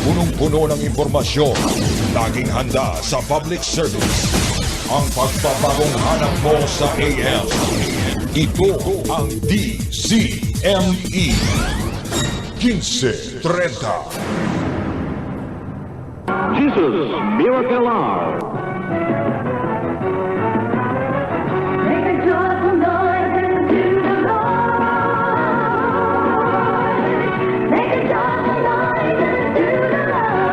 punong-puno ng impormasyon, laging handa sa public service. Ang pagpapagong hanap mo sa AM. Ito ang DZME 1530. Jesus Miracle Hour. Make a joyful noise unto the Lord. Make a joyful noise unto the Lord.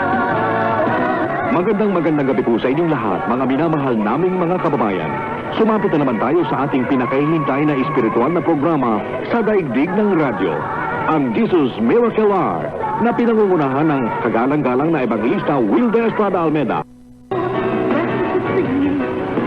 Magandang gabi po sa inyong lahat, mga minamahal naming mga kababayan. Sumapit na naman tayo sa ating pinakahihintay na espiritual na programa sa daigdig ng radyo, ang Jesus Miracle Hour, na pinangungunahan ng kagalang-galang na Evangelista Wilda Estrada Almeida.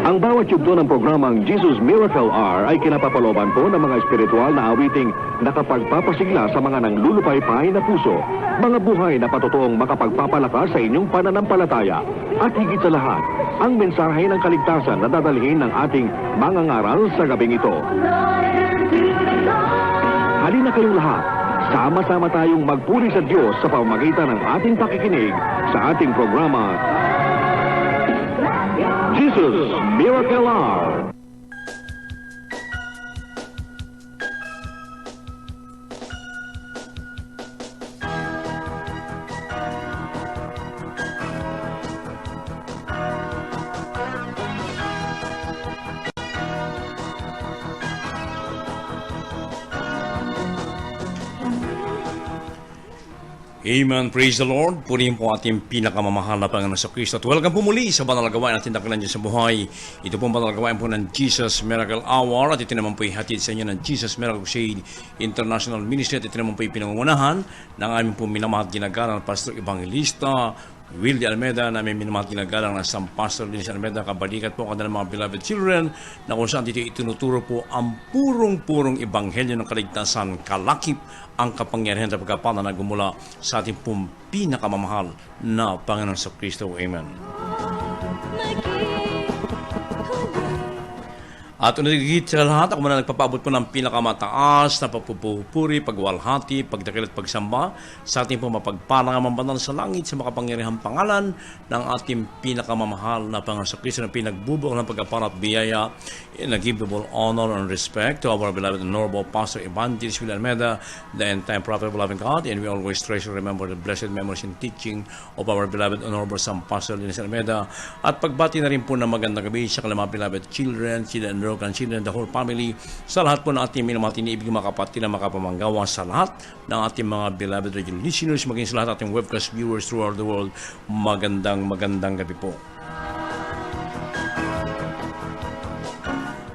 Ang bawat yugto ng programang Jesus Miracle Hour ay kinapapaloban po ng mga espiritual na awiting nakapagpapasigla sa mga nanglulupaypay na puso, mga buhay na patotoong makapagpapalakas sa inyong pananampalataya, at higit sa lahat, ang mensahe ng kaligtasan na dadalhin ng ating mangangaral sa gabing ito. Halina kayong lahat, sama-sama tayong magpuri sa Diyos sa pamamagitan ng ating pakikinig sa ating programa, Jesus Miracle Hour. Amen. Praise the Lord. Purihin po ating pinakamamahal na Panginoon sa Kristo. At welcome po muli sa banal na gawain natin dakilan dyan sa buhay. Ito po ang banal na gawain po ng Jesus Miracle Hour. At ito naman po ihatid sa inyo ng Jesus Miracle Crusade International Ministry. At ito naman po pinangungunahan ng aming po minamahal ginagalang Pastor Evangelista Wildy Almeida, na may minamahal ginagalang na San Pastor Linis Almeida. Kabalikat po kanilang mga beloved children, na kung saan dito itinuturo po ang purong-purong ebanghelyo ng kaligtasan, kalakip ang kapangyarihan at pagkapala na gumula sa ating pong pinakamamahal na Panginoon sa Kristo. Amen. At unigit sa lahat, ako muna nagpapaabot po ng pinakamataas na pagpupuri, pagwalhati, pagdakil at pagsamba sa ating po mapagpalang amang sa langit sa makapangyarihang pangalan ng ating pinakamamahal na Panginoon sa Kristo, na pinagbubuo ng pagkapala at biyaya, in a givable honor and respect to our beloved and honorable Pastor Evangelist Wildy Almeida, the end-time prophet of loving God, and we always treasure remember the blessed memories and teaching of our beloved and honorable San Pastor Linis Almeida. At pagbati na rin po ng magandang gabi sa kanilang mga beloved children, sila and children, the whole family, sa lahat po ng ating minamahal tiniibig mga kapatid na makapamanggawa, sa lahat ng ating mga beloved radio listeners, maging sa lahat ating webcast viewers throughout the world. Magandang gabi po.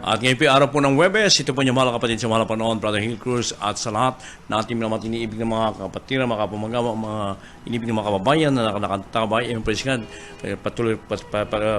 At ngayon po araw po ng Webes, ito po niyo mga kapatid sa mga panoon, Brother Hill Cruz, at sa lahat na ating mga tiniibig ng mga kapatid, mga kapamanggawa, mga inibig ng mga kababayan na nakatabay, praise God, patuloy,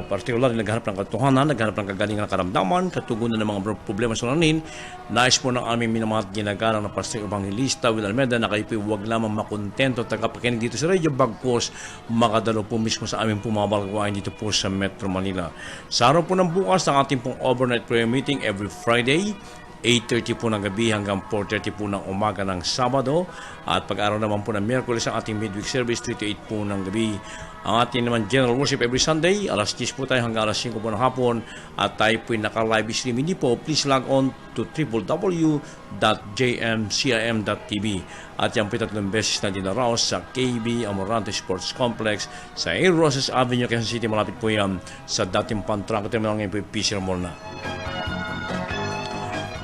partikular, naghanap ng katotohanan, naghanap ng kagalingan ng karamdaman, katugunan ng mga problema sa lanin. Nais po ng aming minamahal ginagalang na Pastor Evangelista Wildy Almeida na kayo po huwag lamang makontento at tagapakinig dito sa radio, bagkos makadalo po mismo sa aming pumabalagawain dito po sa Metro Manila. Sa araw po ng bukas, ng ating pong overnight prayer meeting every Friday, 8:30 po ng gabi hanggang 4:30 po ng umaga ng Sabado. At pag-araw naman po ng Miyerkules ang ating midweek service, 3 to 8 po ng gabi. Ang ating naman general worship every Sunday, alas 10 po tayo hanggang alas 5 po ng hapon. At tayo po yung naka-live stream. Hindi po, please log on to www.jmcim.tv. At yan po tatlong beses na dinaraos sa KB Amorante Sports Complex sa Air Roses Avenue, Quezon City. Malapit po yan sa dating Pantranco Terminal, ngayon po yung Fisher Mall na.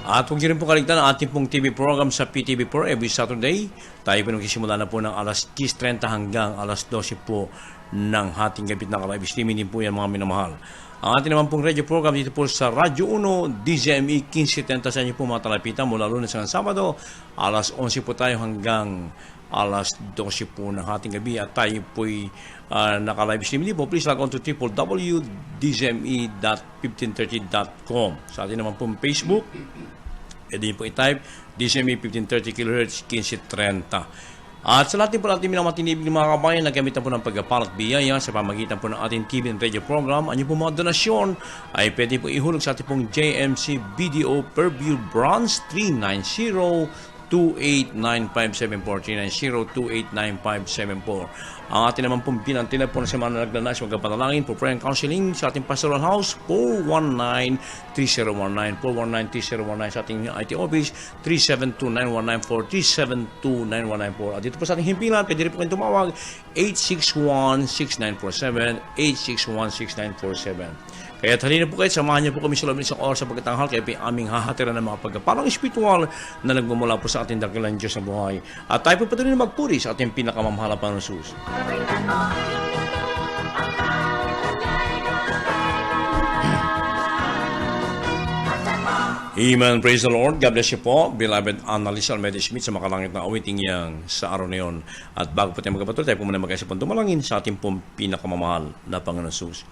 At huwag niyo rin po kaligtan ang ating pong TV program sa PTV4 every Saturday. Tayo po nagsisimula na po ng alas 10:30 hanggang alas 12 po ng hating gabit na live streaming din po yan mga minamahal. Ang ating naman pong radio program dito po sa Radyo 1, DZME 1570 sa inyo po mga talapitan mula Lunes hanggang Sabado. Alas 11 po tayo hanggang alas 12 po ng hating gabi. At tayo po'y naka-live stream din po. Please log on to www.dzme.1530.com. Sa ating naman pong Facebook, pwede po i-type DZME 1530 kHz 1530. At sa lahat po natin minamatinibig ng mga kabayan, nagamit po ng pagkapalat biyaya sa pamagitan po ng ating TV and radio program. Ang po mga donasyon ay pwede po ihulog sa ating pong JMC BDO Per View Bronze 390 0917-289-5744. Ang ating naman pong pinantinap po na sa mga naglanas, magkapanalangin for prayer and counseling sa ating pastoral house, 419-3019, 419-3019 sa ating IT office, 372-9194, 372-9194. At dito po sa ating himpilan, pwede rin po kayong tumawag, 861-6947, 861-6947. Kaya halina po kayo, samahan niyo po kami sa loob ng isang oras sa pagkatanghal, kaya aming hahatiran ng mga pagkaparang espiritual na nagmumula po sa ating dakilang Diyos na buhay. At tayo po patuloy na magpuri sa ating pinakamamahal na Panginoon Jesus. Amen. Praise the Lord. God bless you po, beloved Annalisa Almeida Schmidt sa makalangit na awiting yang sa araw na yun. At bago po tayo magkapatuloy, tayo po muna magkaisa pong tumalangin sa ating pong pinakamamahal na Panginoon Jesus.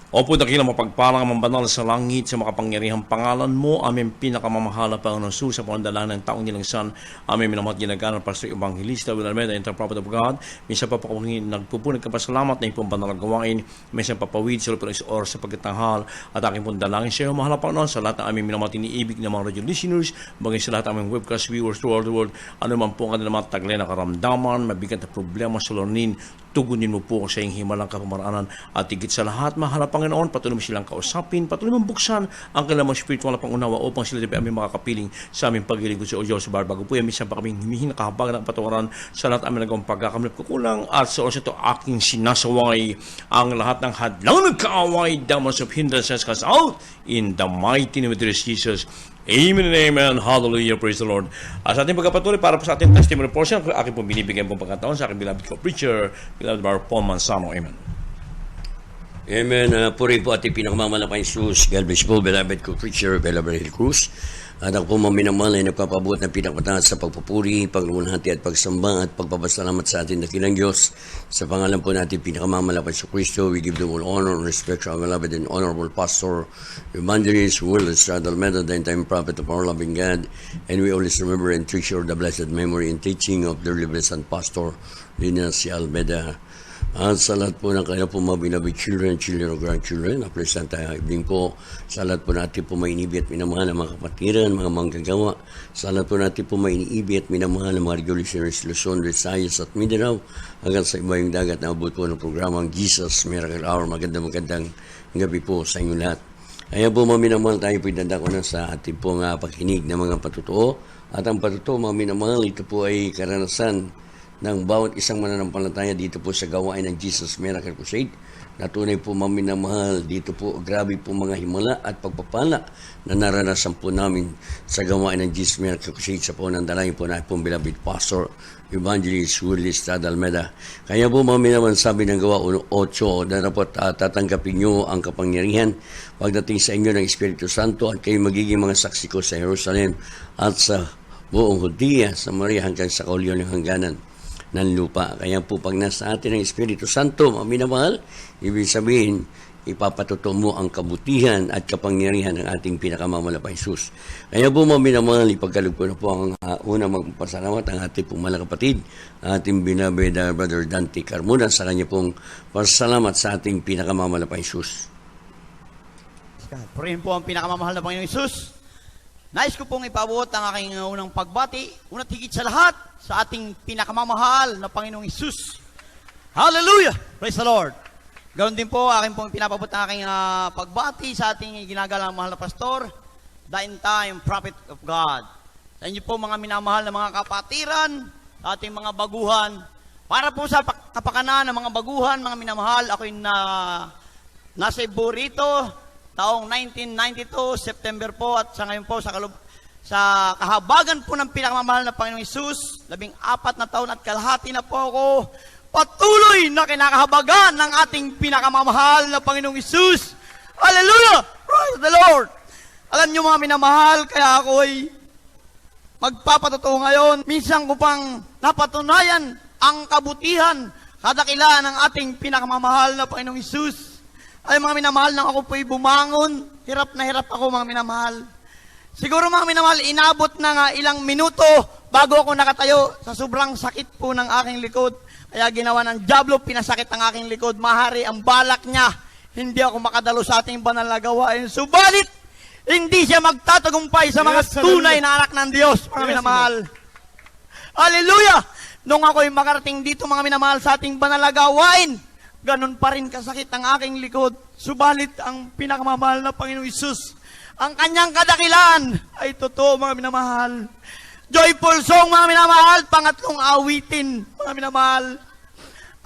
Opo, dakilang mapagpalang ang banal sa langit sa makapangyarihang pangalan mo, aming pinakamamahal na Panginoon Jesus, sa pandalang ng taong nilangsan, aming minamahal ginagalang Pastor Evangelista Will Almeida, Interprophet of God. Minsan papakawangin, nagpupunag ka pa salamat na yung pong banal na gawain, minsan papawid sa lupon ng oras sa pagkatanghal, at aking pong dalangin sa iyo, mahal na Panginoon, sa lahat ng aming minamahal tiniibig ng mga radio listeners, bagay sa lahat ng aming webcast viewers throughout the world, ano man po ang kanilang mga taglay na karamdaman, mabigat na problema sa lunin, tugunin mo po sa iyong himalang kapamaraanan, at higit sa lahat, mahal na Panginoon, patuloy mo silang kausapin, patuloy mo buksan ang kanilang mga spiritual na pangunawa upang sila din aming makapiling sa aming paglilingkod sa Diyos. Bago po yan, minsan pa kaming humihin nakahabagan ng patawaran sa lahat aming nagawang pagkakamilip kukulang, at sa oras ito aking sinasaway ang lahat ng hadlang nagkaaway, demons of hindrances cast out in the mighty name of Jesus. Amen and amen. Hallelujah. Praise the Lord. Sa ating pagkapatuloy, para po sa ating testimony portion, aking po binibigyan pong pagkataon sa aking beloved co-preacher, beloved Bar Paul Manzano. Amen. Amen. Puri po ating pinakamalakang Jesus. God bless po, beloved co-preacher, beloved Hill Cruz. At ako po maminamahal ay nagpapabuot ng pinakmataas sa pagpupuri, pagluluhati at pagsamba at pagpapasalamat sa ating dakilang Diyos. Sa pangalan po natin pinakamamalakang sa Kristo, we give them all honor and respect to our beloved and honorable Pastor, Evangelist Will Estrada Almeida, the time prophet of our loving God. And we always remember and treasure the blessed memory and teaching of their blessed Pastor, Lina C. Almeida. At sa lahat po ng kanya po mga beloved children or grandchildren, na present tayo evening po, sa lahat po natin po mainibi at minamahal ng mga kapatiran, mga manggagawa, sa lahat po natin po mainibi at minamahal ng mga regulars Luzon, Visayas at Mindanao, hanggang sa iba yung dagat na abot po ng programang Jesus Miracle Hour. Magandang gabi po sa inyo lahat. Kaya po mga minamahal, tayo po idadako na sa ating pong pagkinig ng mga patutuo. At ang patutuo mga minamahal, ito po ay karanasan ng bawat isang mananampalataya dito po sa gawain ng Jesus Miracle Crusade. Na tunay po maminamahal, dito po grabe po mga himala at pagpapala na naranasan po namin sa gawain ng Jesus Miracle Crusade sa po ng dalangin po na pong beloved Pastor Evangelist Will Estrada Almeida. Kaya po maminaman sabi ng gawa 8 na dapat tatanggapin nyo ang kapangyarihan pagdating sa inyo ng Espiritu Santo at kayo magiging mga saksi ko sa Jerusalem at sa buong Judea, Samaria hanggang sa kaulyon ng hangganan ng lupa. Kaya po pag nasa atin ang Espiritu Santo, mga minamahal, ibig sabihin, ipapatuto mo ang kabutihan at kapangyarihan ng ating pinakamamalapang Jesus. Kaya po mga minamahal, ipagkalog ko na po ang unang magpasalamat ang ating pong mga kapatid, ating binabeda Brother Dante Carmona sa kanya pong pasalamat sa ating pinakamamalapang Jesus. Purihin po ang pinakamamahal na Panginoong Jesus. Nais ko pong ipabuot ang aking unang pagbati, una't higit sa lahat, sa ating pinakamamahal na Panginoong Jesus. Hallelujah! Praise the Lord! Ganoon din po, aking pong pinapabot ang aking pagbati sa ating ginagalang mahal na pastor, the end-time prophet of God. Sa inyo po mga minamahal na mga kapatiran, sa ating mga baguhan, para po sa kapakanan ng mga baguhan, mga minamahal, ako'y nasa Burrito, taong 1992, September po, at sa ngayon po, sa kahabagan po ng pinakamamahal na Panginoong Hesus, 14 na taon at kalahati na po ako, patuloy na kinakahabagan ng ating pinakamamahal na Panginoong Hesus. Hallelujah! Praise the Lord! Alam niyo mga minamahal, kaya ako'y magpapatotoo ngayon. Minsan ko pang napatunayan ang kabutihan, kadakilaan ng ating pinakamamahal na Panginoong Hesus. Ay mga minamahal, nang ako po'y bumangon, hirap na hirap ako mga minamahal. Siguro mga minamahal, inabot na ilang minuto bago ako nakatayo sa sobrang sakit po ng aking likod. Kaya ginawa ng diablo, pinasakit ang aking likod. Mahari ang balak niya, hindi ako makadalo sa ating banal na gawain. Subalit, hindi siya magtatagumpay sa mga tunay na anak ng Diyos, mga minamahal. Hallelujah! Nung ako'y makarating dito, mga minamahal, sa ating banal na gawain, ganun pa rin kasakit ang aking likod. Subalit ang pinakamamahal na Panginoong Isus, ang kanyang kadakilan ay totoo, mga minamahal. Joyful song, mga minamahal, pangatlong awitin, mga minamahal.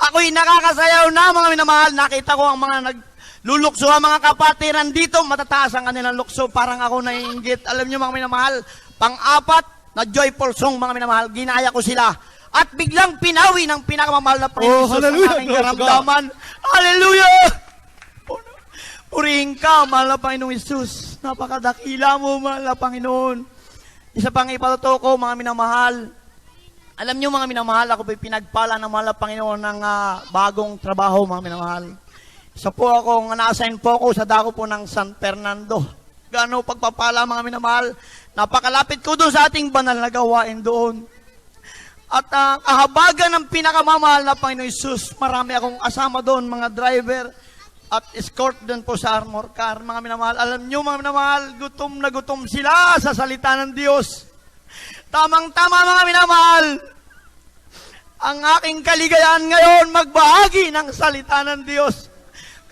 Ako'y nakakasayaw na, mga minamahal. Nakita ko ang mga naglulukso, ang mga kapatiran dito, matataas ang kanilang lukso, parang ako naiinggit. Alam niyo, mga minamahal, pang-apat na joyful song, mga minamahal, ginaya ko sila. At biglang pinawi ng pinakamamahal na Panginoon Isus ang aking karamdaman. Hallelujah! Purihin ka, mahal na Panginoong Isus. Napakadakila mo, mahal na Panginoon. Isa pang ipatuto ko, mga minamahal. Alam niyo, mga minamahal, ako po'y pinagpala ng mahal na Panginoon ng bagong trabaho, mga minamahal. Isa po ako, na-assign po ako sa dako po ng San Fernando. Gano pagpapala, mga minamahal. Napakalapit ko doon sa ating banal na gawain doon. At kahabagan ng pinakamamahal na Panginoon Isus, marami akong asama doon, mga driver, at escort doon po sa armor car. Mga minamahal, alam nyo, mga minamahal, gutom na gutom sila sa salita ng Diyos. Tamang-tama, mga minamahal, ang aking kaligayahan ngayon, magbahagi ng salita ng Diyos.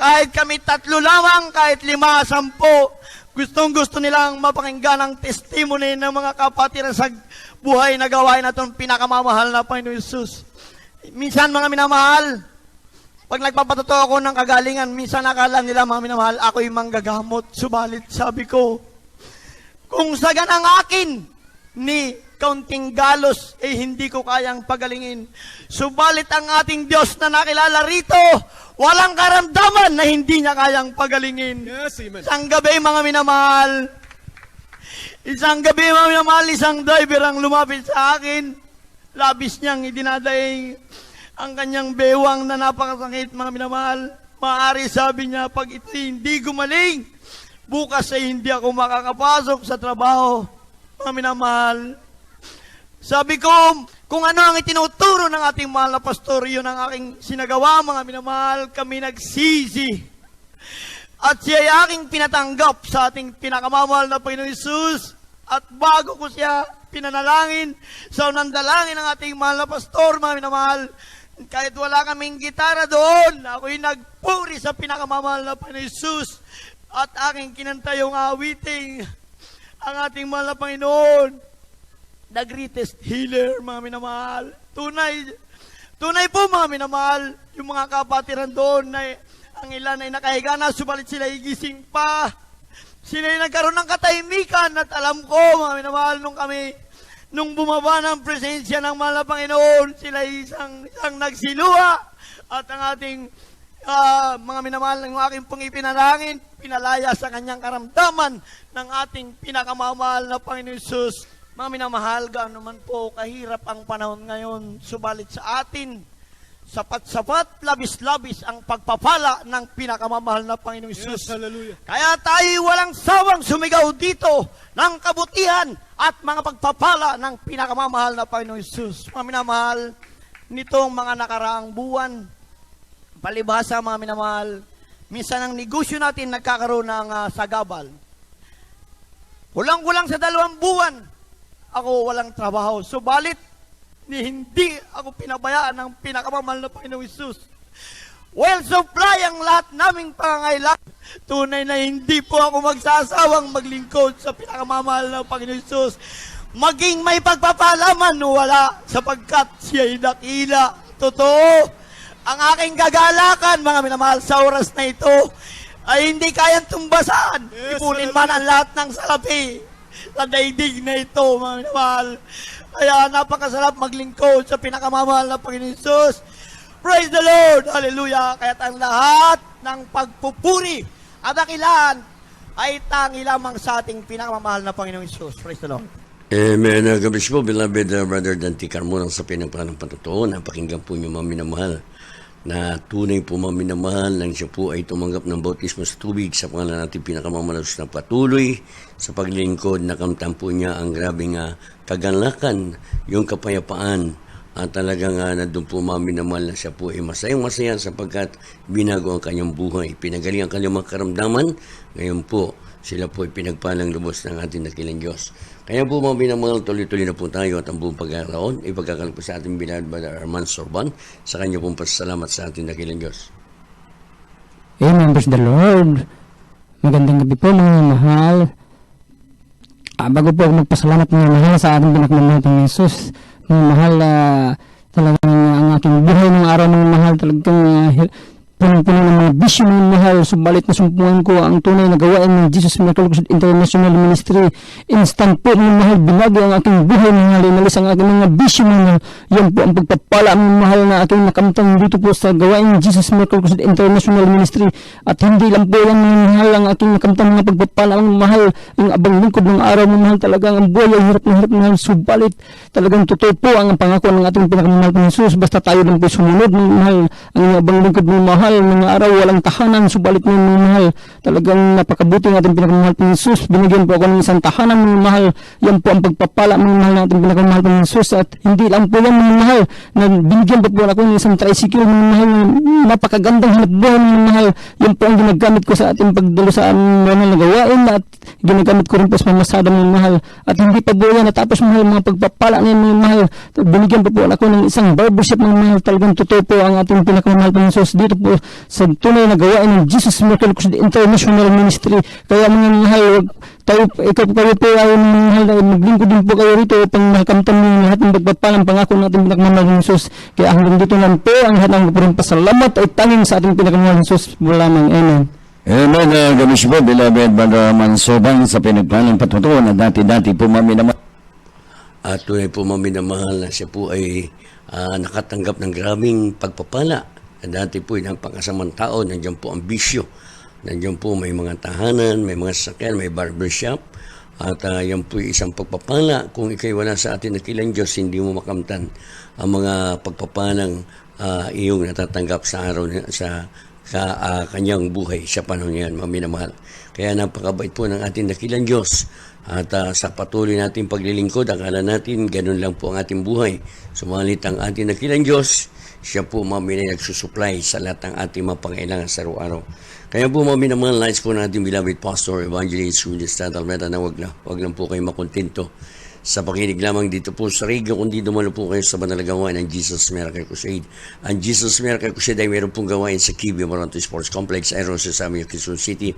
Kahit kami 3 lamang, kahit 5, 10, gustong-gusto nilang mapakinggan ang testimony ng mga kapatiran sa buhay na gawain na itong pinakamamahal na Panginoon Isus. Minsan, mga minamahal, pag nagpapatuto ako ng kagalingan, minsan akala nila, mga minamahal, ako'y manggagamot. Subalit, sabi ko, kung sa ganang akin, ni kaunting galos, hindi ko kayang pagalingin. Subalit ang ating Diyos na nakilala rito, walang karamdaman na hindi niya kayang pagalingin. Yes, amen. Isang gabi, mga minamahal, isang driver ang lumapit sa akin. Labis niyang idinadaing ang kanyang bewang na napakasakit, mga minamahal. Maaari, sabi niya, pag ito hindi gumaling, bukas ay hindi ako makakapasok sa trabaho. Mga minamahal, sabi ko, kung ano ang itinuturo ng ating mahal na pastor, yun ang aking sinagawa, mga minamahal. Kami nagsisi. At siya ay aking pinatanggap sa ating pinakamamahal na Panginoon Isus. At bago ko siya pinanalangin sa unang dalangin ng ating mahal na pastor, mga minamahal, kahit wala kaming gitara doon, ako'y nagpuri sa pinakamamahal na Panginoon Isus. At aking kinanta yung awiting ang ating mahal na Panginoon, the greatest healer, mga minamahal. Tunay po, mga minamahal, yung mga kapatiran doon na ang ilan ay nakahiga na, subalit sila igising pa. Sila ay nagkaroon ng katahimikan at alam ko, mga minamahal, nung bumaba ng presensya ng mahal na Panginoon, sila ay isang nagsiluha at ang ating mga minamahal ng aking pong ipinalangin, pinalaya sa kanyang karamdaman ng ating pinakamamahal na Panginoon Isus. Mga minamahal, gaano man po kahirap ang panahon ngayon, subalit sa atin, sapat-sapat, labis-labis ang pagpapala ng pinakamamahal na Panginoong Isus. Yes, hallelujah. Kaya tayo walang sawang sumigaw dito ng kabutihan at mga pagpapala ng pinakamamahal na Panginoong Isus. Mga minamahal, nitong mga nakaraang buwan, palibhasa, mga minamahal, minsan ang negosyo natin nagkakaroon ng sagabal. Kulang-kulang sa 2 buwan, ako walang trabaho. Subalit, hindi ako pinabayaan ng pinakamamahal na Panginoong Isus. Well, supply ang lahat naming pangangailangan. Tunay na hindi po ako magsasawang maglingkod sa pinakamamahal na Panginoong Isus. Maging may pagpapalaman, wala, sapagkat siya'y dakila. Totoo, ang aking kagalakan, mga minamahal, sa oras na ito, ay hindi kayang tumbasan. Yes, Ipunin man ang lahat ng salapi sa daigdig na ito, mga minamahal. Kaya napakasarap maglingkod sa pinakamamahal na Panginoon Isus. Praise the Lord! Hallelujah! Kaya ang lahat ng pagpupuri at dakilan ay tangi lamang sa ating pinakamamahal na Panginoon Isus. Praise the Lord! Amen. God bless po, beloved Brother Dante Carmona sa pinagpalang patutuon. Napakinggan po niyo, mga minamahal, na tunay po, mga minamahal, nang siya po ay tumanggap ng bautismo sa tubig sa pangalan natin pinakamamalos na patuloy sa paglingkod. Nakamtan po niya ang grabing kagalakan, yung kapayapaan, at talagang nandun po, mga minamahal, na siya po ay masayang-masaya sapagkat binago ang kanyang buhay. Pinagaling ang kanyang mga karamdaman. Ngayon po, sila po ay pinagpalang lubos ng ating dakilang Diyos. Kaya po mga minamahal, tuloy-tuloy na po tayo at ang buong pagkakaroon, ipagkakaroon po sa ating binahad Brother Arman Sorban sa kanya pong pasalamat sa ating dakilang Diyos. Amen, praise the Lord. Magandang gabi po mga mahal. Bago po ako magpasalamat mga mahal sa ating pinakmamahal ng Jesus, mga mahal, talagang ang aking buhay ng araw mga mahal, talagang punong-puno ng mga bisyo mga mahal, subalit na sumpungan ko ang tunay na gawain ng Jesus Miracle Crusade International Ministry. Instant po mga mahal, binagi ang aking buhay mga mahal, inalis ang aking mga bisyo mga mahal. Yan po ang pagpapala mga mahal na aking nakamtang dito po sa gawain ng Jesus Miracle Crusade International Ministry. At hindi lang po yan mga mahal ang aking nakamtang mga pagpapala mga mahal, yung abang lingkod ng araw mga mahal, talagang ang buhay ay hirap na hirap mga mahal, subalit talagang totoo po ang pangako ng ating pinakamamahal ng Jesus. Basta tayo lang po sumunod mga mahal, ang abang lingkod mga mahal, mga araw walang tahanan, subalit mga mahal, talagang napakabuti ng ating pinakamamahal ng Jesus. Binigyan po ako ng isang tahanan mga mahal, yan po ang pagpapala mga mahal ng ating pinakamamahal ng Jesus. At hindi lang po yan mga mahal, na binigyan po ako ng isang tricycle mga mahal, napakagandang hanap buhay mga mahal. Yan po ang ginagamit ko sa ating pagdalo sa mga nagawain, at ginagamit ko rin po sa mamasada mga mahal. At hindi pa po yan natapos mahal, mga pagpapala ng mga mahal, binigyan po ako ng isang barbershop mga mahal. Talagang totoo po ang ating pinakamamahal ng Jesus dito po sa tunay na gawain ng Jesus Miracle Crusade International Ministry. Kaya mga mahal, ikaw po ay mahal, maglingkod din po kayo rito upang makamtan ng lahat ng pagpapalang pangako ng ating pinakamamahal ng Jesus. Kaya hanggang dito lang po ang lahat ng purong pasalamat ay tanging sa ating pinakamamahal ng Jesus. Lamang. Amen. Amen. Gamis po, beloved Brother Mansobang, sa pinagpalang patutuo na dati-dati po maminamahal. At tunay po maminamahal na siya po ay nakatanggap ng grabing pagpapala. Dati po ang pangasamang tao, nandiyan po ang bisyo. Nandiyan po may mga tahanan, may mga sasakyan, may barbershop. At yan po isang pagpapala. Kung ikay wala sa atin dakilang Diyos, hindi mo makamtan ang mga pagpapalang iyong natatanggap sa araw sa kanyang buhay sa panahon yan, maminamahal. Kaya napakabait po ng ating dakilang Diyos. At sa patuloy nating paglilingkod, akala natin ganun lang po ang ating buhay. Sumalit ang ating dakilang Diyos, siya po mami na nagsusupply sa lahat ng ating mga pangailangan sa araw-araw. Kaya po mami naman, lines po natin beloved Pastor Evangelist Julius Tatalmeta na wag lang po kayo makontento sa pakinig lamang dito po sa radio, kundi dumalo po kayo sa banal na gawain ng Jesus Miracle Crusade. Ang Jesus Miracle Crusade ay mayroon pong gawain sa Kibi Moronto Sports Complex, Aero sa Samia, Quezon City.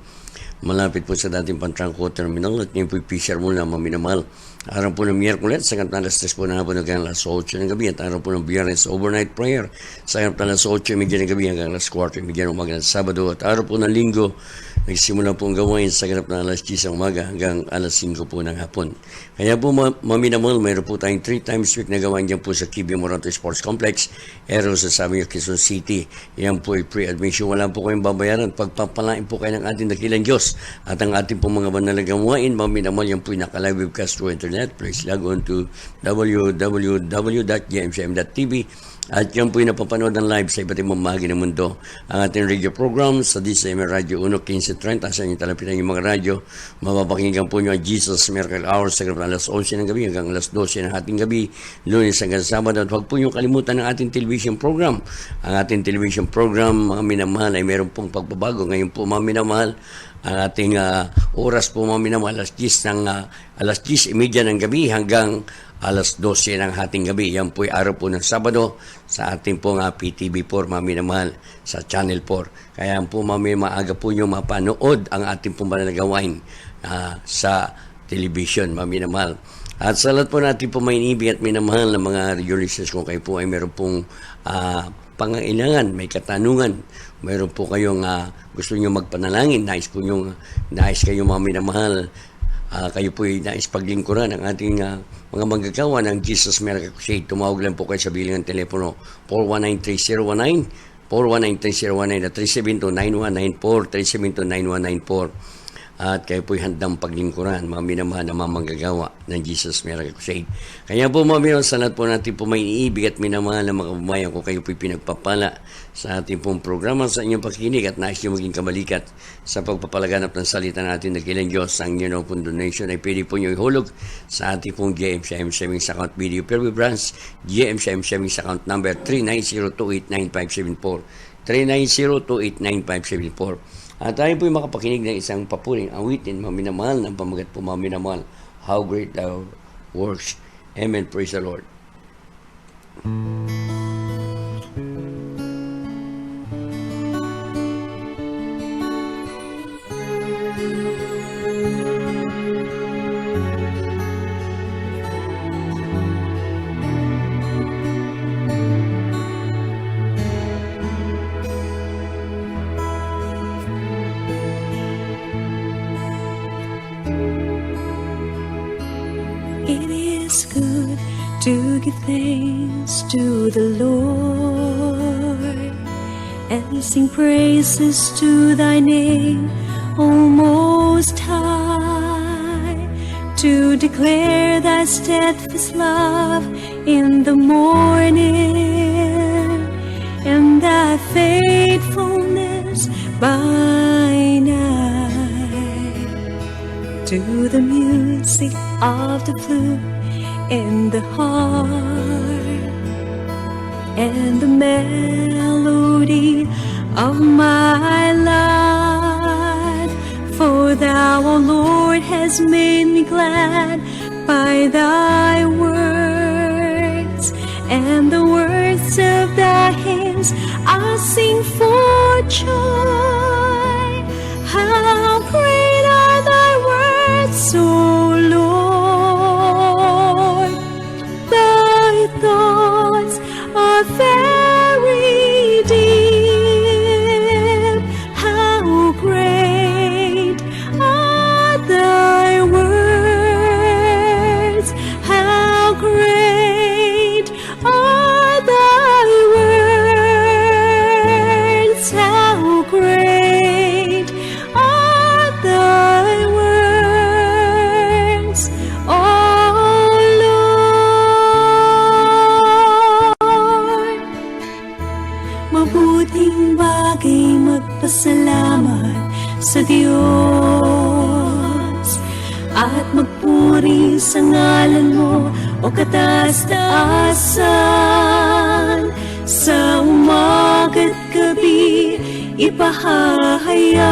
Malapit po sa dating Pantranco Terminal, at ngayon po i-fisher muna maminamahal. Araw po ng Miyerkules, sa kanap na alas 3 po na hapon hanggang alas 8 ng gabi. At araw po ng Biyernes, overnight prayer, sa kanap na alas 8:30 ng gabi hanggang alas 4:30 ng umaga ng Sabado. At araw po ng Linggo, nagsimula po ang gawain sa kanap na alas 10 ng umaga hanggang alas 5 po ng hapon. Kaya po maminamahal, mayroon po tayong 3 times week na gawain dyan po sa Kibi Moronto Sports Complex, Aero sa Samia, Quezon City. Yan po ay pre-admission. Wala po kayong babayaran. Pagpapalain po kayo ng ating dakilang Diyos. At ang ating pong mga banal na gawain, maminamahal, yan po ay naka-live webcast through internet. Please log on to www.gmcm.tv. At yan po yung napapanood ng live sa iba't ibang bahagi ng mundo. Ang ating radio program sa DCM Radio 1, 15:30. Sa inyong talapitan yung mga radyo, mapapakinggan po nyo ang Jesus Miracle Hour sa alas 11 ng gabi hanggang alas 12 ng ating gabi, Lunes hanggang Sabado. At huwag po nyo kalimutan ng ating television program. Ang ating television program, mga minamahal, ay meron pong pagbabago. Ngayon po, mga minamahal, ang ating oras po, mga minamahal, alas 10:30 ng gabi hanggang alas 12 ng hating gabi. Yan po ay araw po ng Sabado sa ating pong PTV4, mami na mahal, sa Channel 4. Kaya po mami, maaga po nyo mapanood ang ating pong banal na gawain sa television, mami na mahal. At sa lahat po natin po may inibig at minamahal na mga radio listeners, kung kayo po ay meron pong pangailangan, may katanungan, meron po kayong gusto nyo magpanalangin, nais kayo mga minamahal, kayo po ay nais paglingkuran ng ating mga manggagawa ng Jesus Miracle Crusade. Tumawag lang po kayo sa bilang ng telepono 419-3019, 419-3019 at 372-9194, 372-9194. At kayo po'y handang paglingkuran, mga minamahal na mga manggagawa ng Jesus Miracle Crusade. Kaya po mga minamahal, sa lahat po natin po may iibig at minamahal na mga kababayan, kung kayo po'y pinagpapala sa ating pong programa, sa inyong pakinig at nais nyo maging kabalikat sa pagpapalaganap ng salita natin na kilang Diyos, ang inyong pong donation ay pwede po nyo ihulog sa ating pong GMCM Savings Account Video Pervy Branch, GMCM Savings Account number 390289574, 390289574. At tayo po'y makapakinig ng isang papuring awitin, maminamahal ng pamagat po maminamahal. How great thou works. Amen. Praise the Lord. It is good to give thanks to the Lord and sing praises to thy name, O Most High, to declare thy steadfast love in the morning and thy faithfulness by night, to the music of the flute and the harp and the melody of my life. For thou, O Lord, hast made me glad by thy words, and the words of thy hands I sing for joy. How great are thy words, O Lord! Thy thoughts are very deep. How great are thy words! How great are thy words! How great are thy words, O Lord! Mabuting bagay magpasalamat sa Diyos at magpuri sa ngalan mo, o kataas-taasan. Sa umaga't gabi ipahahayag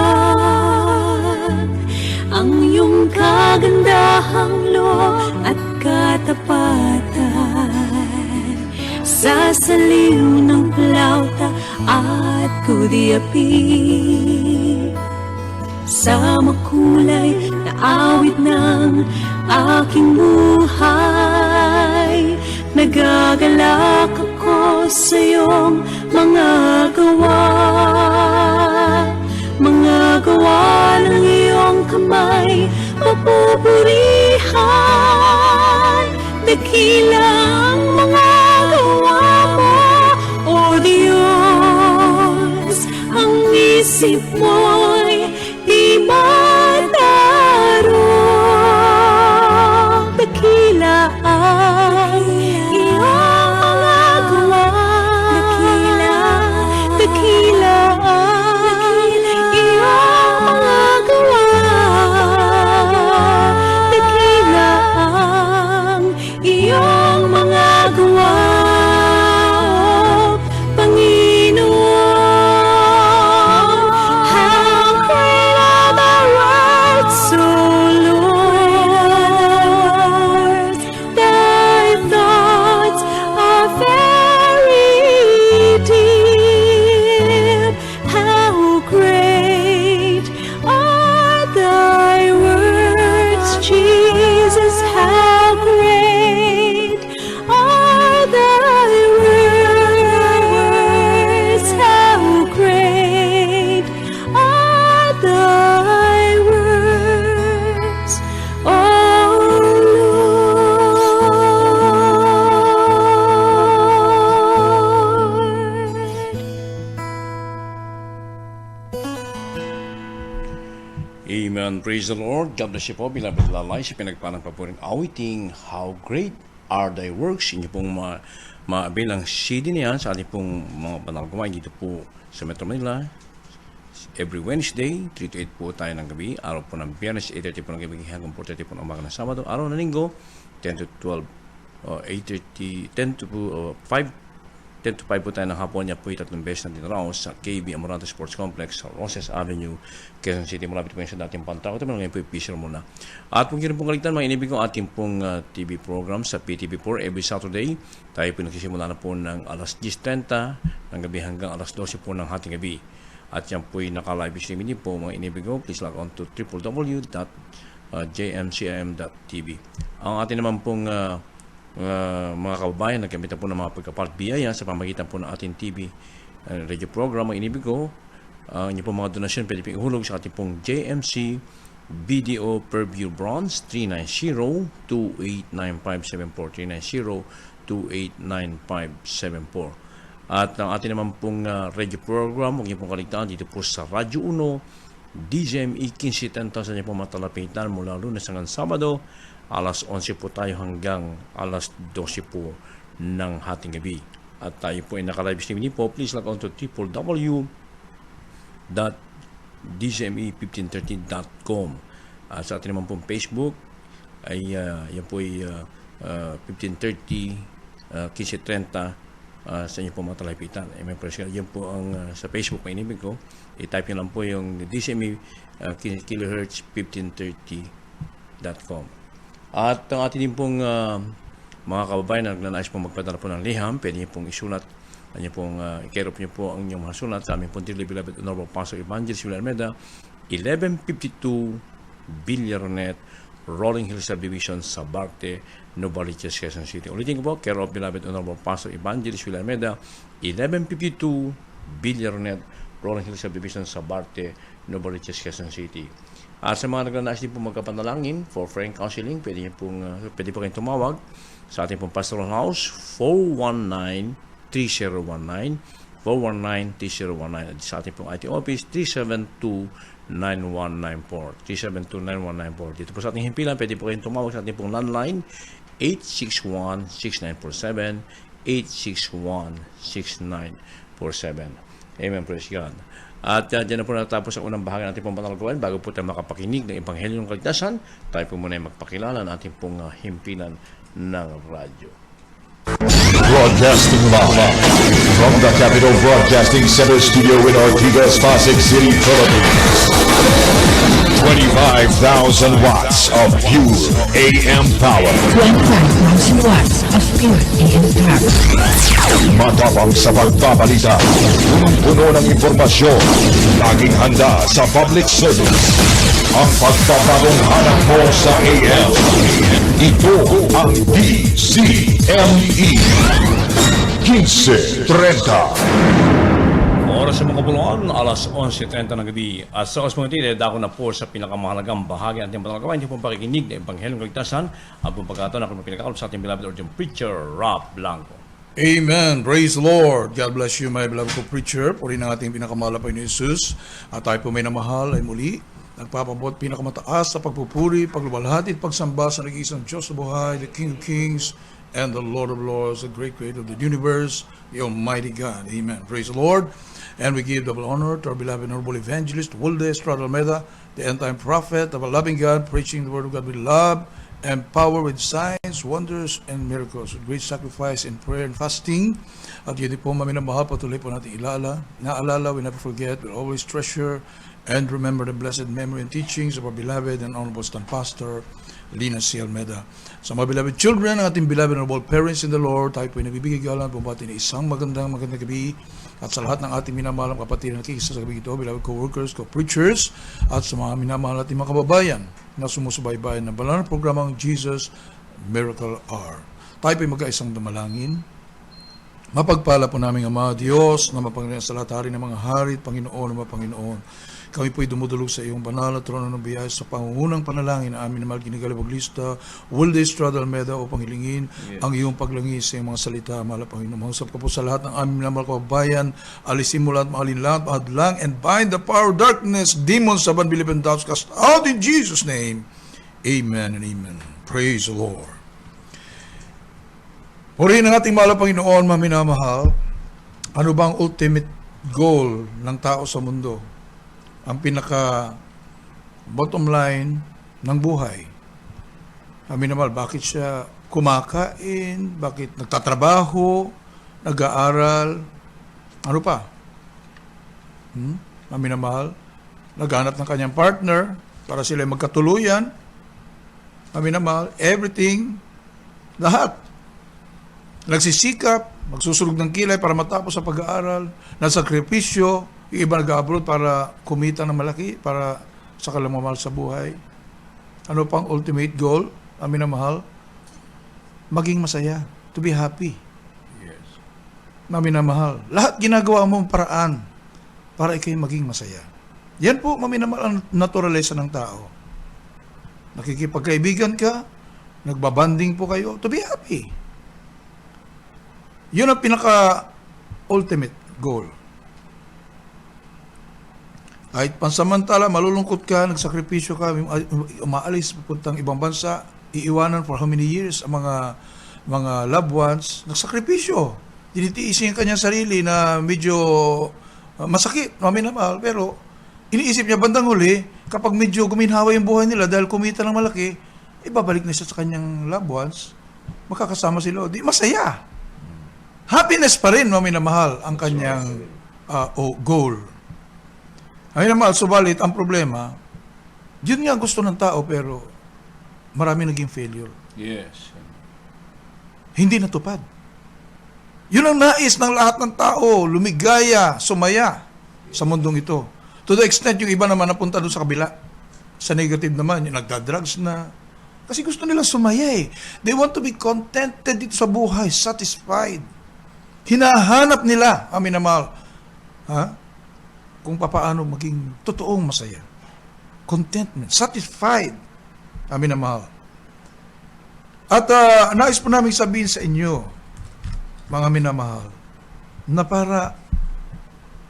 ang iyong kagandahang loob at katapatan. Sa saliw ng plauta at kudiapi, sa makulay na awit ng aking buhay, nagagalak ako sa iyong mga gawa ng iyong kamay, papupurihan. Dakila ang mga gawa mo, O Diyos, ang isip mo'y di matarong. Dakila ang iyong mga gawa, dakila ang iyong mga gawa, dakila ang iyong mga gawa, O Panginoon. How great are thy works, O Lord! Thy thoughts are very deep. How great are thy words, Jesus! How great are thy words! How great are thy words, O Lord! Amen. Praise the Lord. God bless you po. Beloved lalay, sa pinagpanang papuring awiting, How Great Are Thy Works. Inyo pong maabilang CD niyan sa ating pong mga banal kumain dito po sa Metro Manila. Every Wednesday, 3 to 8 po tayo ng gabi. Araw po ng Biyernes, 8:30 po ng gabi hanggang 4:30 po ng umaga ng Sabado. Araw ng Linggo, 10 to 12, 8:30, 10 to 5 10 to 5 po tayo ng hapon. Yan po yung 3 beses na dinaraw sa KB Amarante Sports Complex sa Roses Avenue, Quezon City. Malapit po yun sa dating Pantao. Ito ngayon po yung Fisher muna. At kung yun pong kaligtan, mga inibig ko ating pong TV program sa PTV4 every Saturday. Tayo po nagsisimula na po ng alas 10:30 ng gabi hanggang alas 12 po ng hating gabi. At yan po yung naka-live streaming din po mga inibig ko. Please log on to www.jmcim.tv. Ang ating naman pong mga kababayan, nagkamit po ng mga pagkapalit biyaya sa pamagitan po ng ating TV radio program. Ang inibig ko, ang inyong po mga donasyon pwede pong ihulog sa ating pong JMC BDO Purview Bronze 390-289574 390-289574. At ang ating naman pong radio program, huwag niyo pong kaligtaan dito po sa Radyo 1 DZME 1510 sa inyo po matalapitan mula Lunes hanggang Sabado. Alas 11 po tayo hanggang alas 12 po ng hating gabi. At tayo po ay naka-live streaming po. Please log on to www.dzme1513.com. At sa ating naman pong Facebook ay yan po ay 1530 1530 sa inyo po matalapitan. Yan po ang sa Facebook na inibig ko. I-type nyo lang po yung DZME kilohertz 1530.com. At ang ating din pong mga kababayan na nagnanais pong magpadala po ng liham, pwede niyo pong isulat, i-care niyo po ang inyong mga sulat sa aming pong dearly beloved Honorable Pastor Evangelist Willie Almeda, 1152 Villaronet, Rolling Hills Subdivision, Sabarte, Novaliches, Quezon City. Ulitin ko po, care of beloved Honorable Pastor Evangelist Willie Almeda, 1152 Villaronet, Rolling Hills Subdivision, Sabarte, Novaliches, Quezon City. At sa mga nagnanais din po magkapanalangin for friend counseling, pwede po kayong tumawag sa ating pong Pastoral House 419-3019 419-3019 at sa ating pong IT office 372-9194 372-9194. Dito po sa ating himpilan, pwede po kayong tumawag sa ating pong landline 861-6947 861-6947. Amen, praise God. At dyan na po natapos ang unang bahagi natin pong panalagawan. Bago po tayo makapakinig ng Ebanghelyo ng Kaligtasan, tayo po muna ay magpakilala ng ating pong himpilan ng radyo. Broadcasting live from the Capital Broadcasting Center studio in Ortigas, Pasig City, Philippines. 25,000 watts of pure AM power. 25,000 watts of pure AM power. Matapang sa pagbabalita. Puno ng impormasyon. Laging handa sa public service. Ang pagpapagong hanap mo sa AM. Ito ang DZME 1530. Oras sa mga bulungan, alas 11:30 ng gabi. At sa oras mga tila, dako na po sa pinakamahalagang bahagi ng ating panalagawan. Hindi po pakikinig na Ebanghelyo ng Kaligtasan. Ang pong pagkataon na kung pinagkakalap sa ating beloved Origin Preacher, Rob Blanco. Amen. Praise the Lord. God bless you, my beloved co-preacher. Puri ng ating pinakamalapay ni Jesus. At tayo po may namahal ay muli. Nagpapabot pinakamataas sa pagpupuri, paglubalhati at pagsamba sa nag-iisang Diyos sa buhay, the King of Kings and the Lord of Lords, the great creator of the universe, the Almighty God. Amen. Praise the Lord. And we give double honor to our beloved Honorable Evangelist, Wilde Estrada Almeda, the end-time prophet of a loving God, preaching the word of God with love and power, with signs, wonders, and miracles, with great sacrifice in prayer and fasting. At yun po maminamahal, patuloy po natin naalala, we never forget, we always treasure and remember the blessed memory and teachings of our beloved and honorable stand pastor, Lina C. Almeda. Sa mga beloved children, ang ating beloved and honorable parents in the Lord, tayo po ay nagbibigay galang, bumati na isang magandang gabi. At sa lahat ng ating minamahalang kapatid na nakikisa sa gabi ito, beloved co-workers, co-preachers, at sa mga minamahal nating mga kababayan na sumusubaybayan ng banal na programang Jesus Miracle Hour. Tayo po ay magkaisang dumalangin. Mapagpala po namin Ama Diyos na mapangyarihan sa lahat hari ng mga hari at Panginoon ng mga Panginoon. Kami po'y dumudulog sa iyong banal na trono ng biyaya sa pangungunang panalangin na amin na mahal ginagalabaglista, Wilde Estrada Almeda, upang hilingin ang iyong paglangis sa iyong mga salita. Mahal Panginoon, mahusap ka po sa lahat ng aming minamahal kababayan, alisin mo lahat maalinlang, mahadlang, and bind the power of darkness, demons, saban, believe and doubts, cast out in Jesus' name. Amen and amen. Praise the Lord. Purihin ang ating mahal Panginoon, mga minamahal. Ano bang ultimate goal ng tao sa mundo? Ang pinaka bottom line ng buhay. Kami naman, bakit siya kumakain? Bakit nagtatrabaho? nag-aaral, ano pa? Ang minamahal, naghanap ng kanyang partner para sila magkatuluyan. Ang minamahal, everything, lahat. Nagsisikap, magsusulog ng kilay para matapos sa pag-aaral, nagsakripisyo, yung iba nag-abroad para kumita ng malaki, para sa kalamamahal sa buhay. Ano pang ultimate goal? Ang minamahal, maging masaya, to be happy. Yes. Ang minamahal, lahat ginagawa mong paraan para ikay maging masaya. Yan po, maminamahal, ang naturalesa ng tao. Nakikipagkaibigan ka, nagbabanding po kayo, to be happy. Yun ang pinaka-ultimate goal. Kahit pansamantala, malulungkot ka, nagsakripisyo ka, umaalis, pupuntang ibang bansa, iiwanan for how many years ang mga loved ones, nagsakripisyo. Tinitiisin yung kanyang sarili na medyo masakit, maminamahal, pero iniisip niya bandang huli, kapag medyo guminhawa yung buhay nila dahil kumita ng malaki, ibabalik na siya sa kanyang loved ones, makakasama sila, di masaya. Happiness pa rin, maminamahal, ang kanyang goal. Ay naman, subalit, ang problema, yun nga gusto ng tao, pero marami naging failure. Yes. Hindi natupad. Yun ang nais ng lahat ng tao, lumigaya, sumaya sa mundong ito. To the extent, yung iba naman napunta doon sa kabila. Sa negative naman, yung nagda-drugs na. Kasi gusto nila sumaya eh. They want to be contented dito sa buhay, satisfied. Hinahanap nila, amin na mahal, kung papaano maging totoong masaya. Contentment, satisfied, amin na mahal. At nais po namin sabihin sa inyo, mga minamahal, na para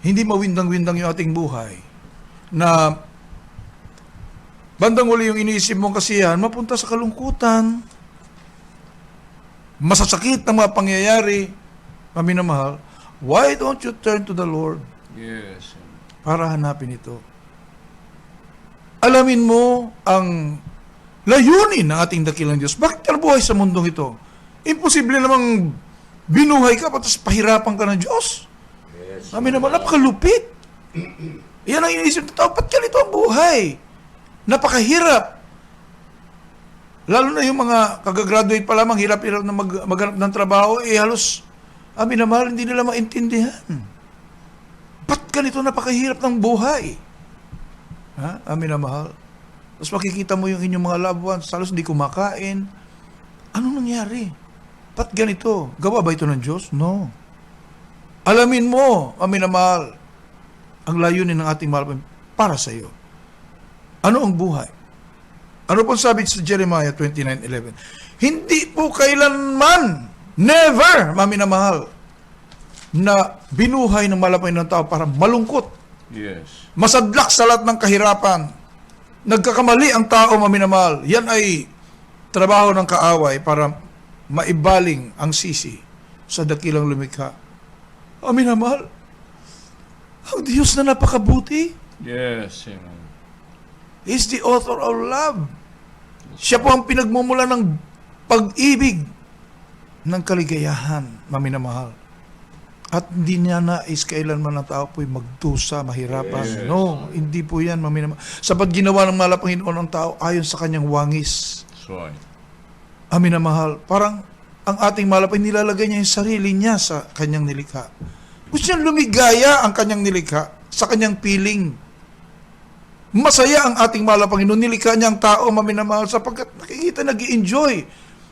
hindi mawindang-windang yung ating buhay, na bandang uli yung iniisip mong kasiyahan, mapunta sa kalungkutan, masasakit ng mga pangyayari, mga minamahal, why don't you turn to the Lord? Yes. Para hanapin ito. Alamin mo ang layunin ng ating dakilang Diyos. Bakit ka nabuhay sa mundong ito? Imposible namang binuhay ka, tapos pahirapan ka ng Diyos. Yes. Amin naman, napakalupit. Yan ang iniisip ng tao, ba't ganito ang buhay? Napakahirap. Lalo na yung mga kagagraduate pa lamang, hirap-hirap na maghanap ng trabaho, halos, amin naman, hindi nila maintindihan. Ba't ganito napakahirap ng buhay? Amin na mahal. Tapos makikita mo yung inyong mga loved ones, halos hindi kumakain. Anong nangyari? Ba't ganito? Gawa ba ito ng Diyos? No. Alamin mo, amin na mahal, ang layunin ng ating mahal para sa iyo. Ano ang buhay? Ano pong sabi sa Jeremiah 29:11? Hindi po kailanman, never, amin na mahal, na binuhay ng malapay ng tao para malungkot. Yes. Masadlak sa lahat ng kahirapan. Nagkakamali ang tao, maminamahal. Yan ay trabaho ng kaaway para maibaling ang sisi sa dakilang lumikha. Maminamahal, ang Diyos na napakabuti. Yes. Amen. Is the author of love. Siya po ang pinagmumula ng pag-ibig, ng kaligayahan, maminamahal. At hindi niya nais kailanman ng tao po'y magdusa, mahirapan. Yes. No, hindi po yan, maminamahal. Sapat ginawa ng mahal Panginoon ang tao ayon sa kanyang wangis. Right. Amin na mahal. Parang ang ating mahal nilalagay niya yung sarili niya sa kanyang nilikha. Gusto niyang lumigaya ang kanyang nilikha sa kanyang piling. Masaya ang ating mahal Panginoon. Nilikha niya ang tao, maminamahal, sapagkat nakikita, nag-i-enjoy.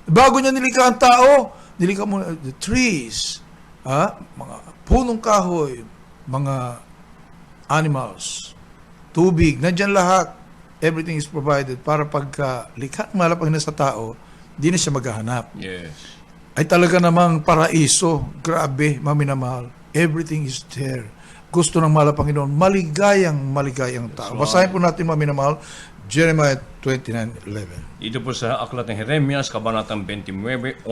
Bago niya nilikha ang tao, nilikha mo the trees, mga punong kahoy, mga animals, tubig, nandyan lahat. Everything is provided para pagka likha ng mahal Panginoon sa tao, di na siya maghahanap. Yes. Ay talaga namang paraiso. Grabe, maminamahal. Everything is there. Gusto ng mahal Panginoon, maligayang tao. Basahin po natin, maminamahal, Jeremiah 29:11. Dito po sa aklat ng Jeremias, kabanatang 29:11.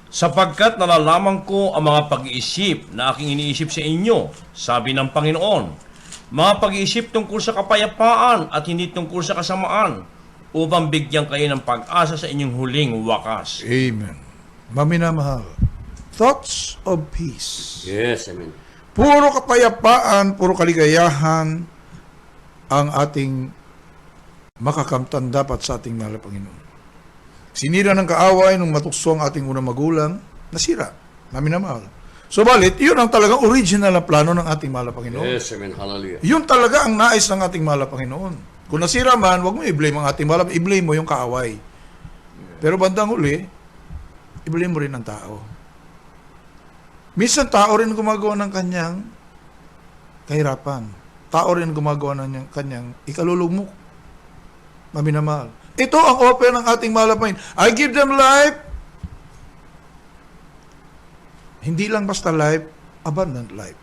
Sapagkat nalalaman ko ang mga pag-iisip na aking iniisip sa inyo, sabi ng Panginoon, mga pag-iisip tungkol sa kapayapaan at hindi tungkol sa kasamaan, upang bigyan kayo ng pag-asa sa inyong huling wakas. Amen. Maminamahal, thoughts of peace. Yes, amen. Puro kapayapaan, puro kaligayahan ang ating makakamtan dapat sa ating mahal na Panginoon. Sinira ng kaaway nung matukso ang ating unang magulang, nasira, namin na mahal. Subalit, yun ang talagang original na plano ng ating mahal na Panginoon. Yes, amen. Hallelujah. Yun talaga ang nais ng ating mahal na Panginoon. Kung nasira man, huwag mo i-blame ang ating mahal, i-blame mo yung kaaway. Pero bandang huli, i-blame mo rin ang tao. Minsan tao rin gumagawa ng kanyang kahirapan. Tao rin gumagawa ng kanyang ikalulugmok. Maminamahal. Ito ang offer ng ating mahal na Panginoon. I give them life. Hindi lang basta life, abundant life.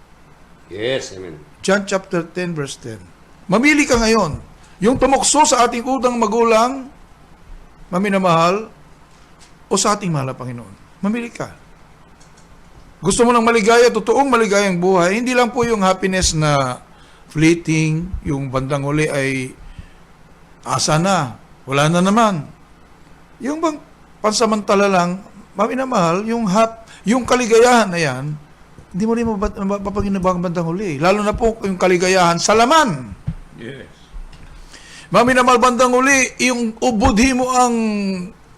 Yes, amen. John chapter 10 verse 10. Mamili ka ngayon. Yung tumukso sa ating utang magulang, maminamahal, o sa ating mahal na Panginoon. Mamili ka. Gusto mo ng maligaya, totoong maligayang buhay, hindi lang po yung happiness na fleeting, yung bandang huli ay asa na, wala na naman. Yung bang pansamantala lang, maminamahal, yung kaligayahan na yan, hindi mo rin mapapaginabang bandang huli. Lalo na po yung kaligayahan sa laman. Yes. Maminamahal bandang huli, yung ubudhi mo ang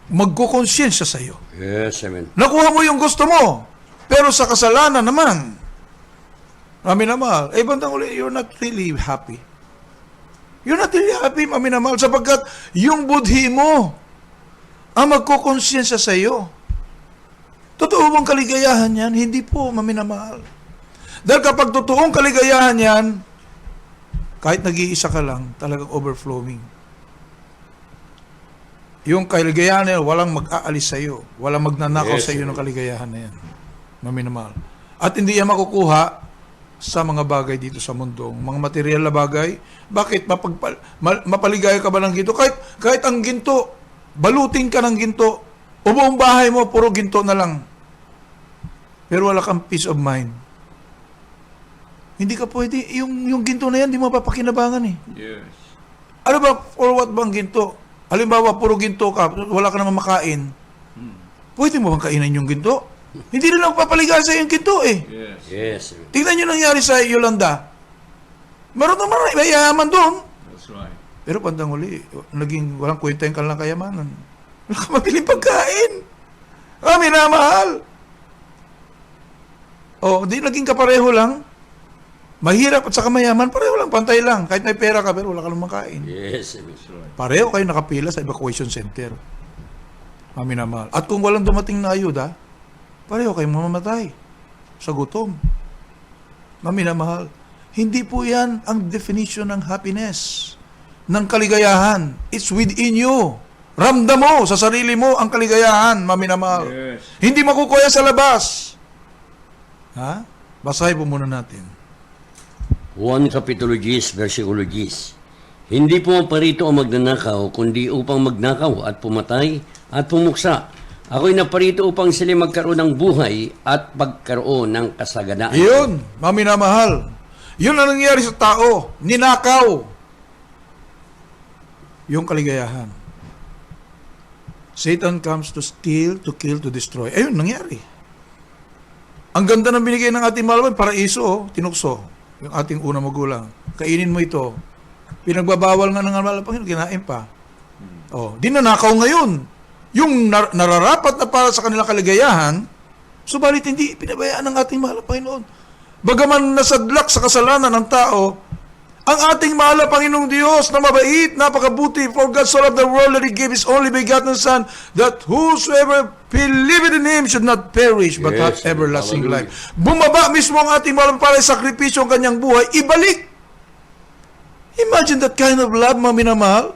magkukonsyensya sa iyo. Yes, amen. Nakuha mo yung gusto mo, pero sa kasalanan naman, maminamahal, bandang huli, you're not really happy. You're not really happy, maminamahal, sapagkat yung budhi mo ang magkukonsyensya sa iyo. Totoo bang kaligayahan yan? Hindi po, maminamahal. Dahil kapag totoong kaligayahan yan, kahit nag-iisa ka lang, talagang overflowing. Yung kaligayahan na yan, walang mag-aalis sa iyo. Walang magnanakaw sa iyo ng kaligayahan na yan. Maminamahal. At hindi yan makukuha sa mga bagay dito sa mundo. Mga material na bagay. Bakit? Mapaligaya ka ba ng ginto? Kahit ang ginto, balutin ka ng ginto, o buong bahay mo, puro ginto na lang. Pero wala kang peace of mind. Hindi ka pwede. Yung ginto na yan, di mo papakinabangan eh. Yes. Ano ba, for what bang ginto? Halimbawa, puro ginto ka, wala ka naman makain. Pwede mo bang kainin yung ginto? Hindi rin ako papaligaya sa yung ginto eh. Yes. Yes, amen. Tingnan nyo nangyari sa Yolanda. Meron naman mayayaman doon. That's right. Pero pandang huli, naging walang kwenta yung kanilang kayamanan. Wala ka mabiling pagkain. Minamahal. Di naging kapareho lang. Mahirap at saka mayaman, pareho lang, pantay lang. Kahit may pera ka, pero wala ka namang makain. Yes, amen. Pareho kayo nakapila sa evacuation center. Minamahal. At kung walang dumating na ayuda, pareho kayo mamamatay sa gutom. Minamahal. Hindi po yan ang definition ng happiness, ng kaligayahan. It's within you. Ramdam mo sa sarili mo ang kaligayahan, minamahal. Yes. Hindi makukuha sa labas. Basahin po muna natin. 1 Kapitulo 10, versikulo 10. Hindi po parito ang magnanakaw, kundi upang magnakaw at pumatay at pumuksa. Ako'y naparito upang sila magkaroon ng buhay at pagkaroon ng kasaganaan. Yun, minamahal. Yun ang nangyari sa tao. Ninakaw. Yung kaligayahan. Satan comes to steal, to kill, to destroy. Ayun, nangyari. Ang ganda ng binigay ng ating malaman, paraiso, tinukso. Yung ating unang magulang. Kainin mo ito. Pinagbabawal nga ng mahal na Panginoon, kinain pa. Dinanakaw ngayon. Yung nararapat na para sa kanilang kaligayahan, subalit hindi pinabayaan ng ating mahal na Panginoon. Bagaman nasadlak sa kasalanan ng tao, ang ating mahal na Panginoong Diyos na mabait, napakabuti, for God so loved the world that He gave His only begotten Son, that whosoever believeth in Him should not perish, but have everlasting life. Bumaba mismo ang ating mahal para sakripisyo ang kanyang buhay, ibalik. Imagine that kind of love, minamahal.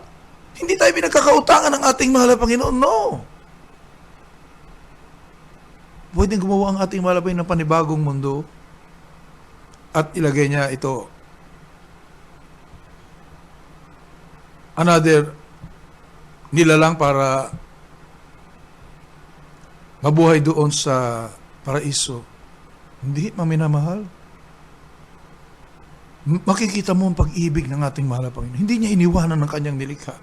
Hindi tayo pinagkakautangan ng ating mahal na Panginoon, no. Pwedeng gumawa ang ating mahal na Panginoon ng panibagong mundo at ilagay niya ito another nilalang para mabuhay doon sa paraiso. Hindi, minamahal. Makikita mo ang pag-ibig ng ating mahal na Panginoon. Hindi niya iniwanan ng kanyang nilikha.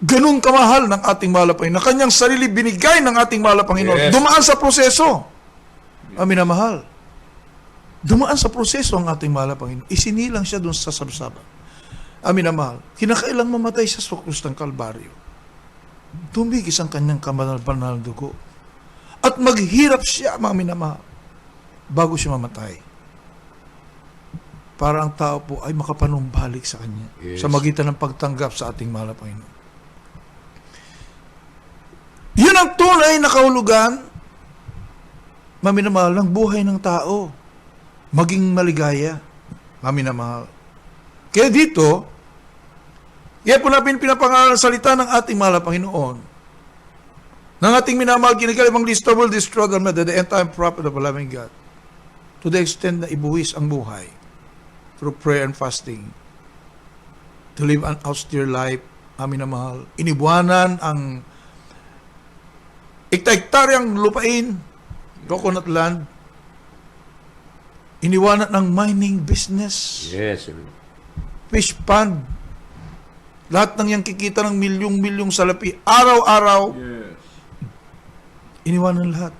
Ganun kamahal ng ating mahal na Panginoon. Na kanyang sarili binigay ng ating mahal na Panginoon. Yes. Dumaan sa proseso. Ang minamahal. Dumaan sa proseso ang ating mahal na Panginoon. Isinilang siya doon sa sabsaban. Ang minamahal. Kinakailang mamatay siya sa krus ng Kalbaryo. Tumigis ang kanyang kabanal-banal dugo. At maghirap siya, mga minamahal, bago siya mamatay. Para ang tao po ay makapanumbalik sa kanya. Yes. Sa magitan ng pagtanggap sa ating mahal na Panginoon. Yun ang tunay na kahulugan, maminamahal, ng buhay ng tao. Maging maligaya, maminamahal. Kaya dito, kaya po natin pinapangalan salita ng ating mahal na Panginoon, ng ating minamahal, kinikalibang list will destroy the end-time prophet of the loving God, to the extent na ibuwis ang buhay through prayer and fasting, to live an austere life, amin na mahal. Inibuanan ang ekta-ektaryang lupain, coconut land, iniwanan ng mining business, Yes, amen. fish pond, lahat ng yang kikita ng milyong-milyong salapi, araw-araw, iniwanan lahat.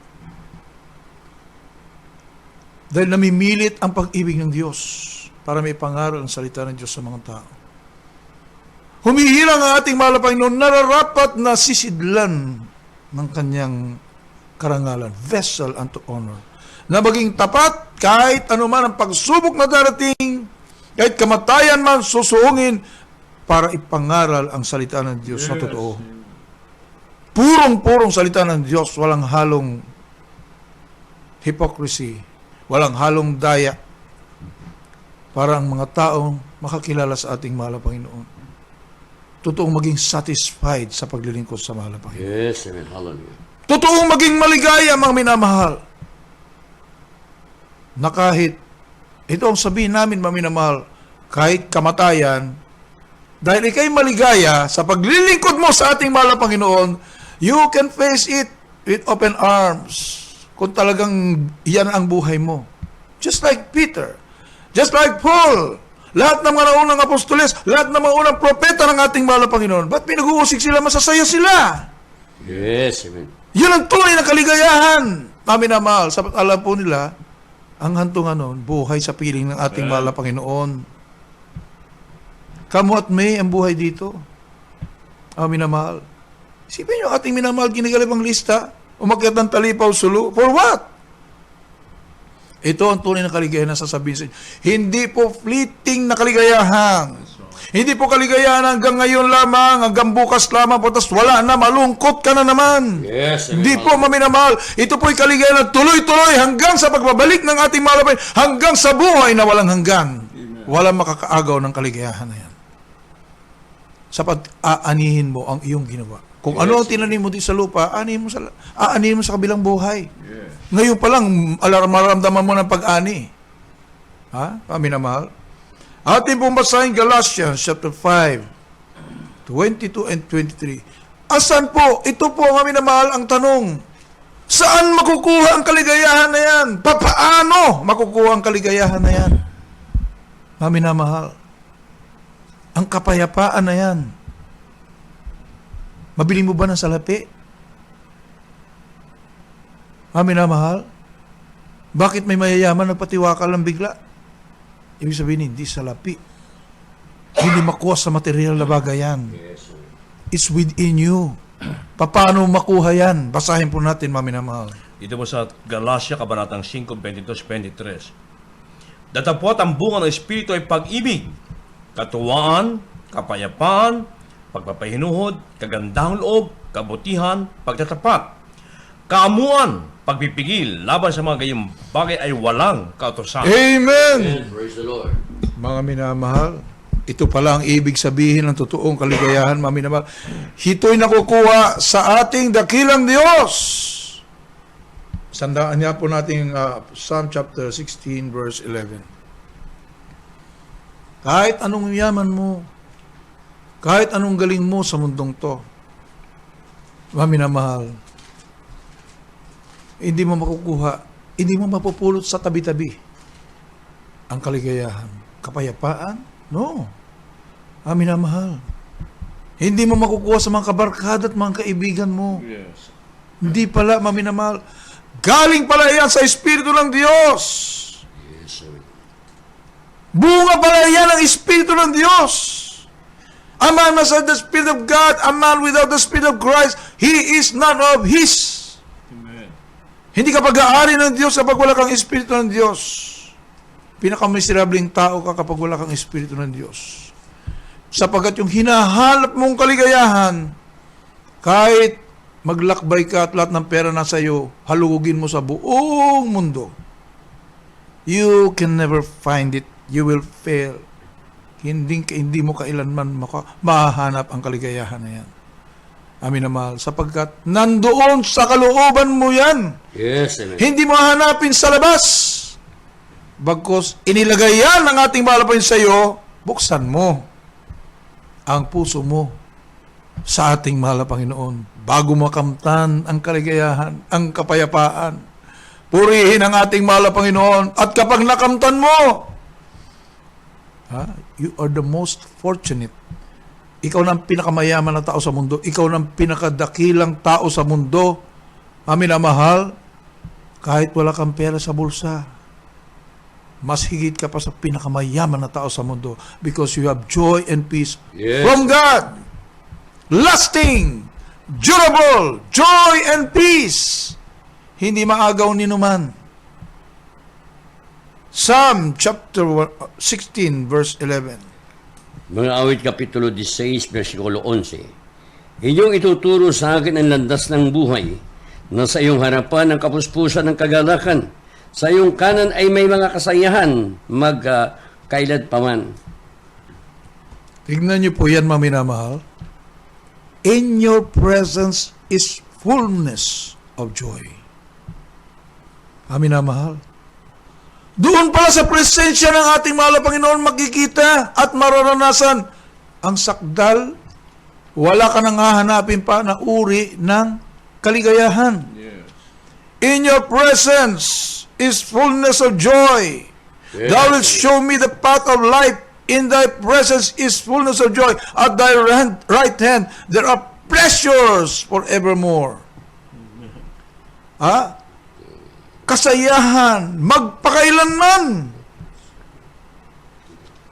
Dahil namimilit ang pag-ibig ng Diyos para may pangaral ang salita ng Diyos sa mga tao. Humihilang ang ating mahal na Panginoon, nararapat na sisidlan ng kanyang karangalan, vessel unto honor, na maging tapat kahit anuman ang pagsubok na darating, kahit kamatayan man susuungin para ipangaral ang salita ng Diyos na totoo. Purong-purong salita ng Diyos, walang halong hypocrisy, walang halong daya, para ang mga taong makakilala sa ating mahal na Panginoon. Totoong maging satisfied sa paglilingkod sa mahal na Panginoon. Yes, amen. Hallelujah. Totoong maging maligaya, mga minamahal. Na kahit, ito ang sabihin namin, mga minamahal, kahit kamatayan, dahil ikay maligaya sa paglilingkod mo sa ating mahal na Panginoon, you can face it with open arms. Kung talagang yan ang buhay mo. Just like Peter, just like Paul, lahat ng mga naunang apostoles, lahat ng mga unang propeta ng ating mahal na Panginoon, ba't pinag-uusig sila, masasaya sila? Yes, amen. Yun ang tunay na kaligayahan, namin na mahal. Sapat alam po nila, ang hantungan nun, buhay sa piling ng ating mahal na Panginoon. Kamu at may ang buhay dito. Amin na mahal. Isipin nyo, ating minamahal, ginigalibang lista, umakyat ng talipaw sulu. For what? Ito ang tunay na kaligayahan na sasabihin sa inyo. Hindi po fleeting na kaligayahan. Hindi po kaligayahan hanggang ngayon lamang, hanggang bukas lamang po, tapos wala na, malungkot ka na naman. Yes, Hindi po, maminamahal. Ito po'y kaligayahan na tuloy-tuloy hanggang sa pagbabalik ng ating malapay, hanggang sa buhay na walang hanggan. Walang makakaagaw ng kaligayahan na yan. Sapat aanihin mo ang iyong ginawa. Kung ano ang tinanim mo din sa lupa, aanihin mo sa kabilang buhay. Ngayon pa lang, maramdaman mo ng pag-ani. Ha? Maminamahal. Ating pong basahin Galatians chapter 5, 22 and 23. Asan po? Ito po, maminamahal, ang tanong. Saan makukuha ang kaligayahan na yan? Paano makukuha ang kaligayahan na yan? Maminamahal, ang kapayapaan na yan. Mabili mo ba ng salapi? Maminamahal, bakit may mayayaman nagpatiwakal lang bigla? Ibig sabihin, hindi salapi. Hindi makuha sa material na bagay yan. It's within you. Paano makuha yan? Basahin po natin, maminamahal. Dito mo sa Galatia, Kabanatang 5, 22-23. Datapwat ang bunga ng Espiritu ay pag-ibig, katuwaan, kapayapaan, pagpapahinuhod, kagandahang loob, kabutihan, pagtatapat, kaamuan, pagpipigil, laban sa mga gayong bagay ay walang kautosan. Amen! Amen. Praise the Lord. Mga minamahal, ito pala ang ibig sabihin ng totoong kaligayahan, mga minamahal. Ito'y nakukuha sa ating dakilang Diyos. Sandaan niya po natin Psalm chapter 16 verse 11. Kahit anong yaman mo, kahit anong galing mo sa mundong to, mga minamahal, hindi mo makukuha, hindi mo mapupulot sa tabi-tabi ang kaligayahan. Kapayapaan? No. Minamahal. Hindi mo makukuha sa mga kabarkada at mga kaibigan mo. Yes. Hindi pala, maminamahal. Galing pala yan sa Espiritu ng Diyos. Yes, sir. Bunga pala yan ng Espiritu ng Diyos. A man must have the Spirit of God, a man without the Spirit of Christ, he is not of His. Amen. Hindi ka pag-aari ng Diyos kapag wala kang Espiritu ng Diyos. Pinakamiserabling tao ka kapag wala kang Espiritu ng Diyos. Sapagkat yung hinahanap mong kaligayahan, kahit maglakbay ka at lahat ng pera nasa iyo, halugugin mo sa buong mundo, you can never find it. You will fail. Hindi mo kailanman mahahanap ang kaligayahan na yan. Amin na mahal. Sapagkat nandoon sa kalooban mo yan. Yes, amen. Hindi mo hahanapin sa labas. Bagkus inilagay yan ng ating malapay sa iyo, buksan mo ang puso mo sa ating mahal na Panginoon bago makamtan ang kaligayahan, ang kapayapaan. Purihin ang ating mahal na Panginoon at kapag nakamtan mo, you are the most fortunate. Ikaw na ang pinakamayaman na tao sa mundo. Ikaw na ang pinakadakilang tao sa mundo. Amin na mahal, kahit wala kang pera sa bulsa, mas higit ka pa sa pinakamayaman na tao sa mundo because you have joy and peace from God. Lasting, durable, joy and peace. Hindi maagaw ni numan. Psalm chapter 16 verse 11. Mga awit kapitulo 16, versikulo 11. Inyong ituturo sa akin ang landas ng buhay, na sa iyong harapan ang kapuspusan ng kagalakan. Sa iyong kanan ay may mga kasayahan, magkailad paman. Tignan niyo po yan, maminamahal. In your presence is fullness of joy. Amin na mahal. Doon pala sa presensya ng ating mahal na Panginoon makikita at mararanasan ang sakdal. Wala ka nang hahanapin pa na uri ng kaligayahan. Yes. In your presence is fullness of joy. Yes. Thou wilt show me the path of life. In thy presence is fullness of joy. At thy right hand there are pleasures forevermore. Kasayahan, magpakailanman.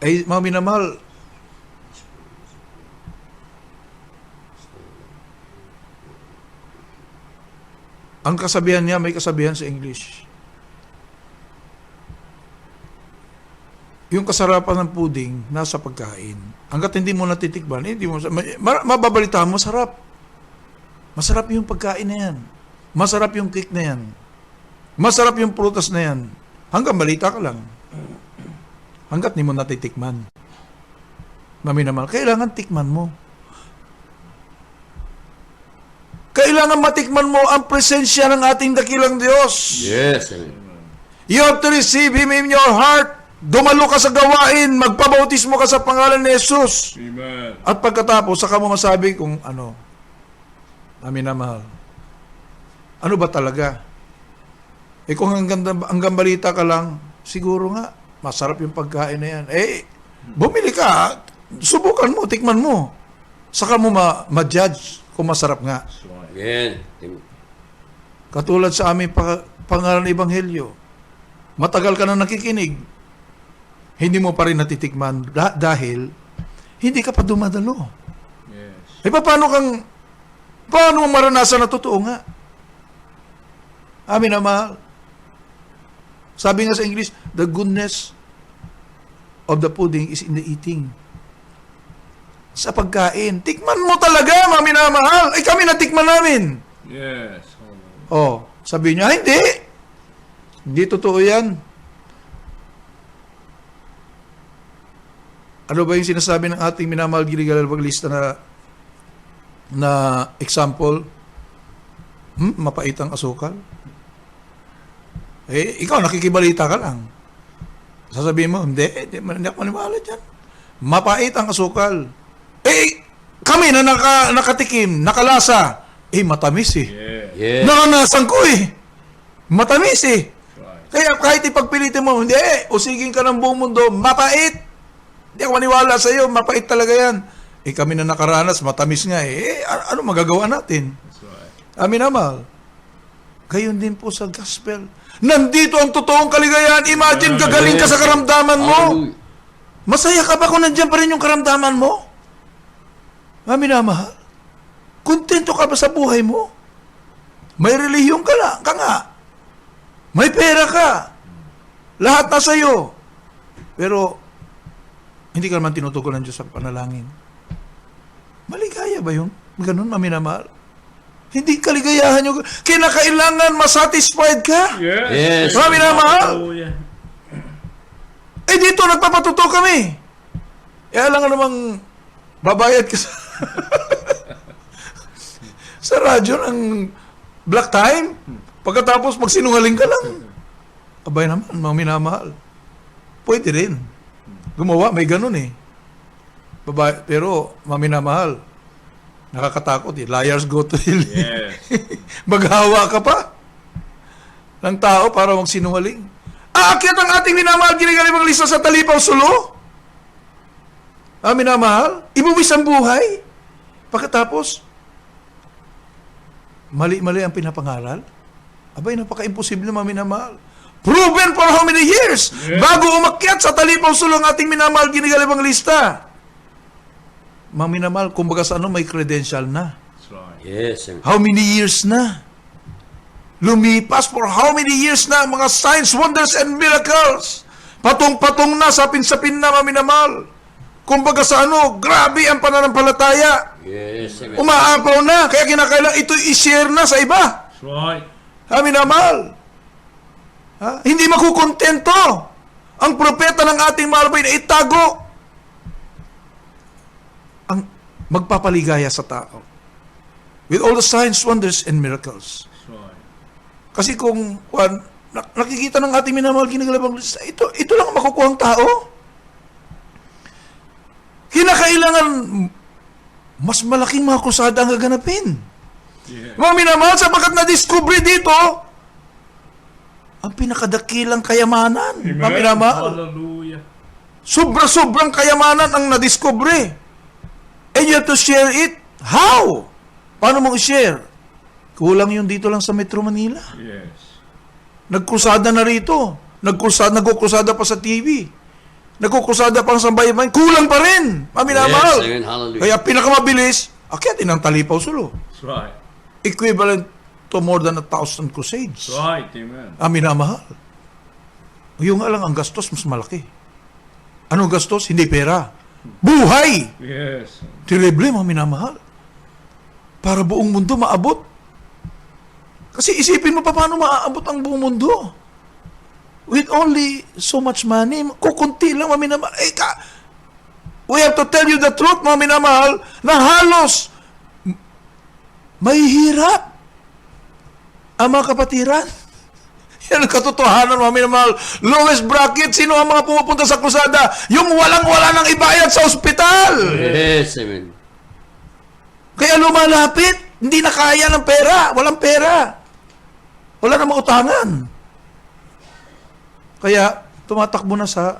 Ay, mga minamahal, ang kasabihan niya, may kasabihan sa English. Yung kasarapan ng puding, nasa pagkain. Hanggat hindi mo natitikman, hindi mo, mababalitaan mo, masarap. Masarap yung pagkain na yan. Masarap yung cake na yan. Masarap yung prutas na yan. Hanggang balita ka lang. Hanggat hindi mo natitikman. Mami naman, kailangan tikman mo. Kailangan matikman mo ang presensya ng ating dakilang Diyos. Yes, amen. You have to receive Him in your heart. Dumalo ka sa gawain, magpabautismo ka sa pangalan ni Jesus. Amen. At pagkatapos, saka mo masabi kung ano. Amin na mahal. Ano ba talaga? Kung hanggang balita ka lang, siguro nga, masarap yung pagkain na yan. Bumili ka, subukan mo, tikman mo. Saka mo ma-judge kung masarap nga. Amen. Katulad sa aming pangalan ng Ebanghelyo, matagal ka na nakikinig, hindi mo pa rin natitikman dahil hindi ka pa dumadalo. Yes. Paano mo maranasan na totoo nga? Amin na mahal. Sabi nga sa English, the goodness of the pudding is in the eating. Sa pagkain. Tikman mo talaga, mami na mahal. Ay, kami natikman namin. Yes. Sabi niya, hindi. Hindi totoo yan. Ano ba yung sinasabi ng ating minamahal Giligal Evangelista na example? Mapait ang asukal? Ikaw, nakikibalita ka lang. Sasabihin mo, hindi ako maniwala dyan. Mapait ang asukal. Kami na nakatikim, nakalasa, matamis eh. Yes. Naranasan ko matamis eh. Kaya kahit ipagpilitin mo, hindi, usigin ka ng buong mundo, mapait. Hindi ako maniwala sa iyo, mapait talaga yan. Kami na nakaranas, matamis nga ano magagawa natin? Amin na mahal. Gayon din po sa gospel. Nandito ang totoong kaligayahan. Imagine, gagaling ka sa karamdaman mo. Hallelujah. Masaya ka ba kung nandiyan pa rin yung karamdaman mo? Mga minamahal, kontento ka ba sa buhay mo? May relihiyon ka nga. May pera ka. Lahat na sa'yo. Pero, hindi ka naman tinutugon ng Diyos sa panalangin. Maligaya ba yun? Ganun, maminamahal. Hindi kaligayahan yung... Kinakailangan masatisfied ka. Yes. Maminamahal. Eh dito, nagpapatuto kami. Alam nga namang babayad ka sa radyo ng black time. Pagkatapos magsinungaling ka lang. Abay naman, mga minamahal. Pwede rin. Gumawa, may ganun eh. Pero, mga minamahal, nakakatakot eh. Liars go to hell. Yes. Maghawa ka pa ng tao para magsinungaling. Aakyat ang ating minamahal, ginigalimang lista sa talipaw sulo. Minamahal, ibuwis ang buhay. Pagkatapos, mali-mali ang pinapangaral. Abay, napaka-imposible mga minamahal. Proven for how many years? Bago umakyat sa talipaw sulo ang ating minamahal, ginigalimang lista. Mga minamahal, kumbaga sa ano, may credential na. Yes. Amen. How many years na? Lumipas for how many years na mga signs, wonders, and miracles. Patong-patong na, sapin-sapin na, mga minamahal. Kumbaga sa ano, grabe ang pananampalataya. Yes. Amen. Umaapaw na, kaya kinakailangan ito i-share na sa iba. That's right. Minamahal. Hindi makukontento ang propeta ng ating malabay na itago ang magpapaligaya sa tao with all the signs, wonders, and miracles. That's right. Kasi kung nakikita ng ating minamahal ginagalabang lista, ito lang ang makukuha ang tao. Kinakailangan mas malaking mga krusada ang gaganapin. Yeah. Mga minamahal, sapagkat na-discover dito ang pinakadakilang kayamanan. Mga minamahal, Hallelujah. sobra-sobrang kayamanan ang na-discover. And you have to share it. How? Paano mo i-share? Kulang yun dito lang sa Metro Manila. Yes. Nagkrusada na rito. Nagkukrusada pa sa TV. Nagkukrusada pa sa bayan. Kulang pa rin. Maminamahal. Yes, amen. Hallelujah. Kaya pinakamabilis, akyatin ang talipaw sulo. That's right. Equivalent to more than 1,000 crusades. That's right. Amen. Minamahal. Yung nga lang, ang gastos mas malaki. Anong gastos? Hindi pera. Buhay! Yes. Terrible, mga minamahal. Para buong mundo maabot. Kasi isipin mo pa paano maaabot ang buong mundo. With only so much money, kukunti lang, mga minamahal. We have to tell you the truth, mga minamahal, na halos may hirap ang mga kapatiran. Yan ang katotohanan, mga minamahal. Lowest bracket, sino ang mga pumupunta sa krusada? Yung walang-wala ng ibayad sa ospital. Yes. Amen. Kaya lumalapit, hindi na kaya ng pera. Walang pera. Wala na mautangan. Kaya tumatakbo na sa,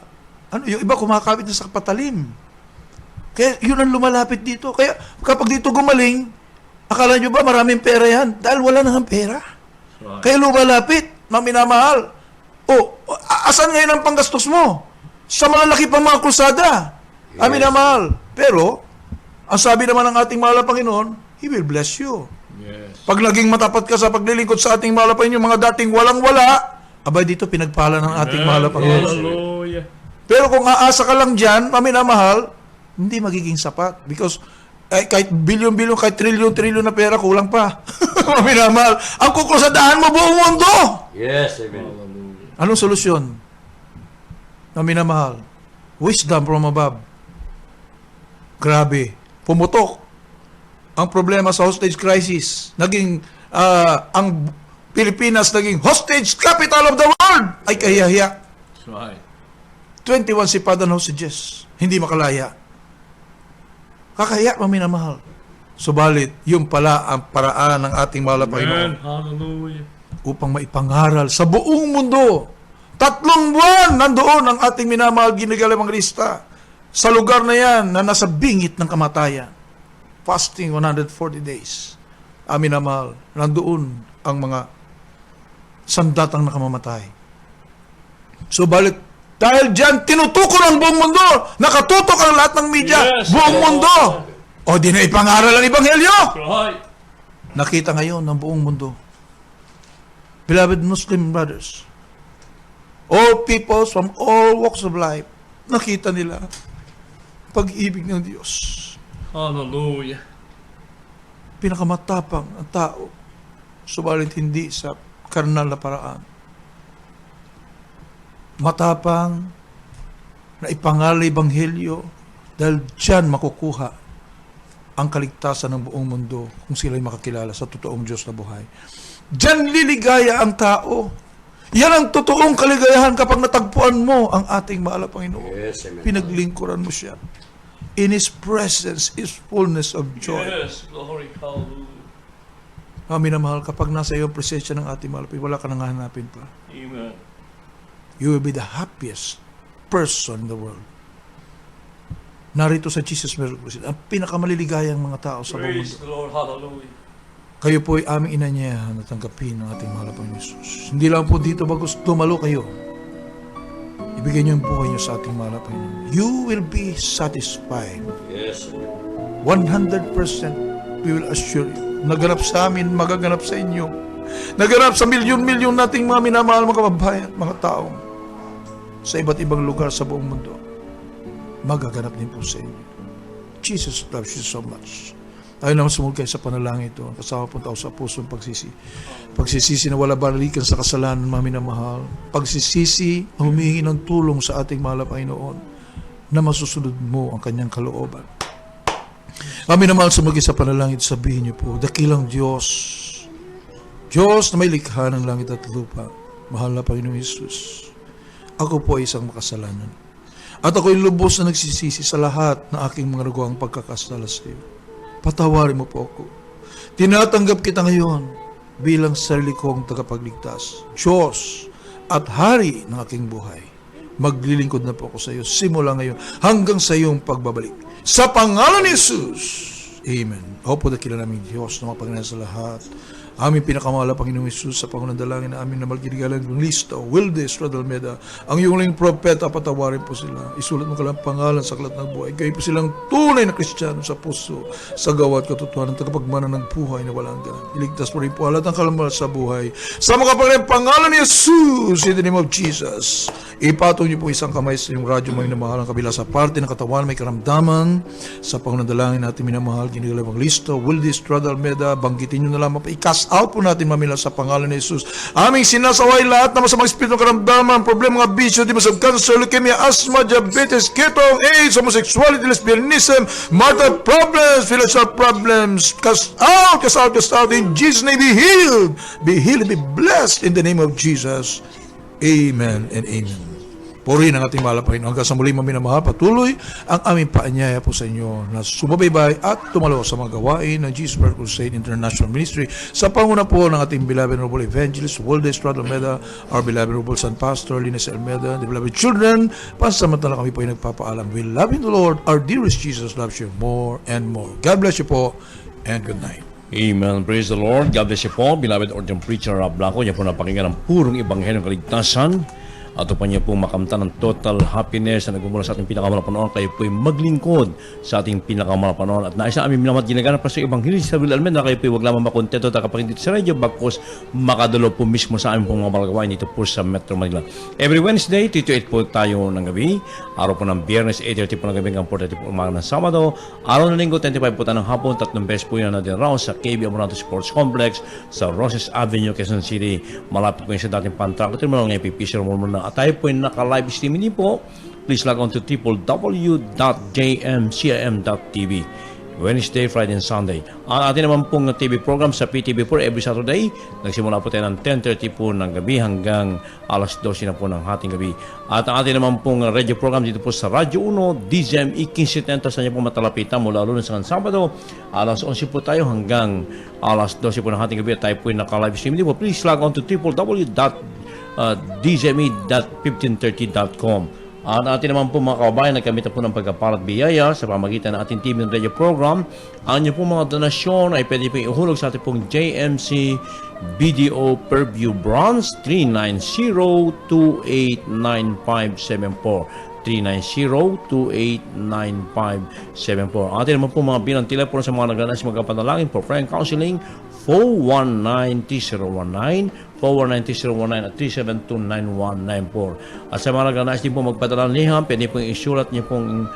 yung iba kumakapit na sa patalim. Kaya yun ang lumalapit dito. Kaya kapag dito gumaling, akala nyo ba maraming pera yan? Dahil wala nang pera. Right. Kaya lumalapit, maminamahal. Asan ngayon ang panggastos mo? Sa malalaki pang mga krusada. Yes. Minamahal. Pero, ang sabi naman ng ating mahal na Panginoon, He will bless you. Yes. Pag naging matapat ka sa paglilingkod sa ating mahal na Panginoon, yung mga dating walang-wala, abay dito pinagpala ng ating mahal na Panginoon. Hallelujah. Pero kung aasa ka lang dyan, maminamahal, hindi magiging sapat. Because kahit bilyon-bilyon, kahit trilyon-trilyon na pera, kulang pa. Maminamahal. Ang kukusadahan mo buong mundo. Yes. Amen. Anong solusyon? Maminamahal. Wisdom from above. Grabe. Pumutok. Ang problema sa hostage crisis. Naging, ang Pilipinas naging hostage capital of the world. Ay kahiyahiya. That's right. 21 sipadan hostages. Hindi makalaya. Kakaya, maminamahal. Subalit, yung pala ang paraan ng ating mahal na Panginoon Amen. Hallelujah. upang maipangaral sa buong mundo. 3 buwan nandoon ang ating minamahal ginigalimang lista sa lugar na yan na nasa bingit ng kamatayan. Fasting 140 days. Minamahal, nandoon ang mga sandatang nakamamatay. Subalit, dahil dyan, tinutuko ng buong mundo. Nakatutok ang lahat ng media. Yes, buong mundo. O di na ipangaral ang Ebanghelyo. Right. Nakita ngayon ng buong mundo. Beloved Muslim brothers, all peoples from all walks of life, nakita nila pag-ibig ng Diyos. Hallelujah. Pinakamatapang ang tao, subalit hindi sa karnal na paraan. Matapang na ipangaral Ebanghelyo dahil dyan makukuha ang kaligtasan ng buong mundo kung sila'y makakilala sa totoong Diyos na buhay. Diyan liligaya ang tao. Yan ang totoong kaligayahan kapag natagpuan mo ang ating mahal na Panginoon. Yes, amen. Pinaglingkuran mo siya. In His presence is fullness of joy. Yes, glory, hallelujah. Kami na mahal, kapag nasa iyo ang presensya ng ating mahal, wala ka nang hahanapin pa. Amen. You will be the happiest person in the world. Narito sa Jesus Miracle Crusade, ang pinakamaliligayang mga tao sa buong Praise mundo. the Lord, hallelujah. Kayo po ay aming inanyayahan na tanggapin ng ating mahal na Panginoon Jesus. Hindi lang po dito bagos tumalo kayo. Ibigay niyo yung buhay niyo sa ating mahal na Panginoon. You will be satisfied. Yes. 100% we will assure you. Naganap sa amin, magaganap sa inyo. Naganap sa milyon-milyon nating mga minamahal mga kababayan, mga tao sa iba't ibang lugar sa buong mundo. Magaganap din po sa inyo. Jesus loves you so much. Tayo naman sumulkay sa panalangin ito. Kasama po tao sa pusong pagsisi. Pagsisisi na wala balikan sa kasalanan, mga minamahal. Pagsisisi na humihingi ng tulong sa ating mahal na Panginoon na masusunod mo ang kanyang kalooban. Kami na mahal sumulkay sa panalangin ito, sabihin niyo po, dakilang Diyos, Diyos na may likha ng langit at lupa, mahal na Panginoon Jesus, ako po ay isang makasalanan. At ako'y lubos na nagsisisi sa lahat ng aking mga nagawang pagkakasala sa iyo. Patawarin mo po ako. Tinatanggap kita ngayon bilang sarili kong tagapagligtas, Diyos at Hari ng aking buhay. Maglilingkod na po ako sa iyo simula ngayon hanggang sa iyong pagbabalik. Sa pangalan ni Jesus. Amen. Ako po dakila namin Diyos na mapagana sa lahat. Aming pinakamahal na Panginoong Isus, sa pangunang dalangin na amin na magkiligalan ng listo, Wildes, Radalmeda, ang iyong ling propeta, patawarin po sila. Isulat mo kalang pangalan sa aklat ng buhay. Kayo po silang tunay na Kristiyano sa puso, sa gawa at katotohanan, tagapagmana ng buhay na walang hanggan. Iligtas po rin po halatang kalamal sa buhay. Sa mga pangalan ni Jesus, in the name of Jesus, ipatong niyo po isang kamay sa iyong radyo, may namahal ang kabila sa parte ng katawan, may karamdaman. Sa pangunang dalangin natin minamahal, ginigalang listo, Wildes, Radalmeda, banggitin niyo na lamang pa, ikas out po natin mamila sa pangalan ni Jesus. Aming sinasaway lahat na masamang espiritu ng karamdaman, problema, mga bisyo, di masag cancer, leukemia, asthma, diabetes, ketong, AIDS, homosexuality, lesbianism, marital problems, financial problems, cast out, cast out, cast out. In Jesus' name, be healed, be blessed in the name of Jesus. Amen and amen. Purihin ang ating mahal na Panginoon. Hanggang sa muli maminamahal, patuloy ang aming paanyaya po sa inyo na sumabaybay at tumalo sa mga gawain ng Jesus Miracle Crusade International Ministry sa panguna po ng ating beloved Noble Evangelist, Wildes Radalmeda, our beloved Noble Son Pastor, Linus Almeda, the beloved children. Pansamantala kami po ay nagpapaalam. We love in the Lord. Our dearest Jesus loves you more and more. God bless you po and good night. Amen. Praise the Lord. God bless you po, beloved Ordained Preacher Rob Blanco. Yan po napakinggan ng purong Ebanghelyo ng Kaligtasan. At pa niya pong makamtan ng total happiness na nagmumula sa ating pinakamalapanon. Kayo po'y maglingkod sa ating pinakamalapanon. At naisa aming minamat ginaganap pa sa Ebanghelyo sa Will Almen na kayo po'y wag lamang makontento at kapag dito sa radyo bagkos makadalo po mismo sa aming pong mga malagawain dito po sa Metro Manila. Every Wednesday, 2-8 po tayo ng gabi. Araw po ng Biyernes, 8:30 po ng gabi hanggang 4:30 po umaga ng Sabado. Araw ng Linggo, 25 po tayo ng hapon. 3 beses po yan natin round sa KB Amoranto Sports Complex sa Roses Avenue, Quezon City. Malapit po yun sa dating Pantraco. Ito naman ang AP Fisher Mall na at tayo po yung naka-live streaming din po. Please log on to www.jmcim.tv. Wednesday, Friday, and Sunday. Ang ating naman pong TV program sa PTV4 every Saturday. Nagsimula po tayo ng 10:30 po ng gabi hanggang alas 12 na po ng hating gabi. At ang ating naman pong radio program dito po sa Radyo 1, DZME 1570 sa inyo po matalapitan mula Lunes hanggang Sabado. Alas 11 po tayo hanggang alas 12 po ng hating gabi. At tayo po yung naka-live streaming din po. Please log on to www.dzme.1530.com. At atin naman po mga kababayan, nagkamit po ng pagkapalat biyaya sa pamagitan ng ating TV and radio program. Ang inyong po mga donasyon ay pwede pong ihulog sa ating pong JMC BDO Purview Bronze 390-289574. 390-289574. Atin naman po mga bilang telepono sa mga naglanas magkapanalangin for prayer and counseling 419-3019 419-3019 at 372-9194. At sa mga naglanas din po magpadala ng liham, pwede pong isulat niyo pong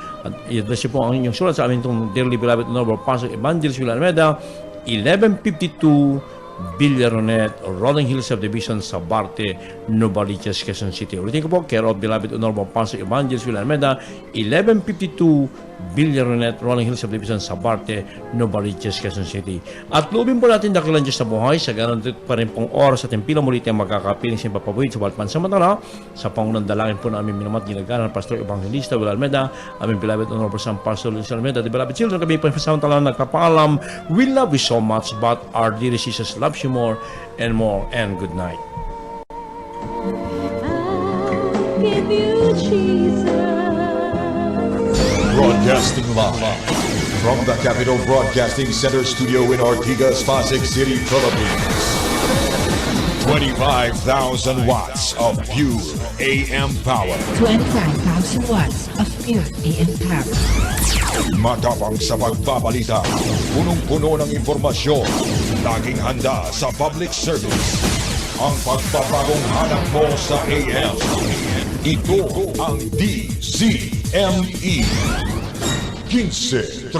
i-address niyo po ang inyong sulat sa amin itong Dearly Beloved Honorable Pastor Evangelist Will Almeda, 1152 Villaronet, Rolling Hills Subdivision, Sabarte, Novaliches, Quezon City. Ulitin ko po, care of Beloved Honorable Pastor Evangelist Will Almeda, 1152 Villaronet, Rolling Hills Subdivision, Sabarte, Novaliches, Quezon City. At loobin po natin dakilan Diyos sa buhay, sa ganun pa rin pong oras at tempila muli tayong magkakapiling sa papabuhin sa bawat pansamantala. Sa pangunang dalangin po na aming minamat ginaganan, Pastor Evangelista Will Almeda, aming Beloved Honorable San Pastor Luis Almeda, the Beloved Children, kami po yung pansamantala nagpapaalam. We love you so much, but our dear Jesus loves you more, and good night. I give you Jesus. Broadcasting live from the Capital Broadcasting Center studio in Ortigas, Pasig City, Philippines. 25,000 watts of pure AM power. 25,000 watts of pure AM power. Matapang sa pagbabalita, punong-puno ng impormasyon, laging handa sa public service. Ang pagpapagong hanap mo sa AM. Ito ang DZME 1530.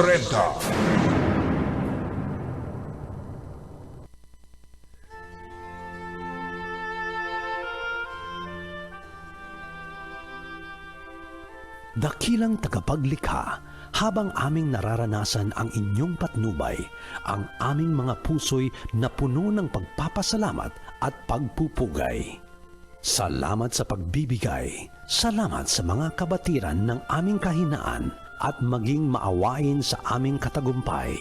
Dakilang tagapaglikha, habang aming nararanasan ang inyong patnubay, ang aming mga puso'y napuno ng pagpapasalamat at pagpupugay. Salamat sa pagbibigay, salamat sa mga kabatiran ng aming kahinaan at maging maawain sa aming katagumpay.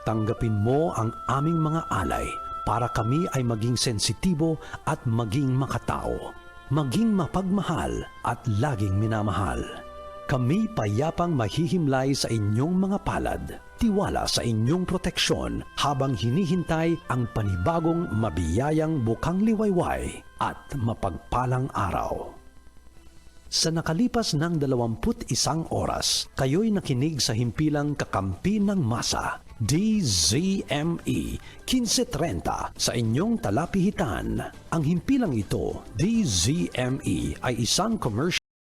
Tanggapin mo ang aming mga alay para kami ay maging sensitibo at maging makatao, maging mapagmahal at laging minamahal. Kami payapang mahihimlay sa inyong mga palad, tiwala sa inyong proteksyon habang hinihintay ang panibagong mabiyayang bukang liwayway at mapagpalang araw. Sa nakalipas ng 21 oras, kayo'y nakinig sa himpilang Kakampi ng Masa, DZME 1530 sa inyong talapihitan. Ang himpilang ito, DZME, ay isang commercial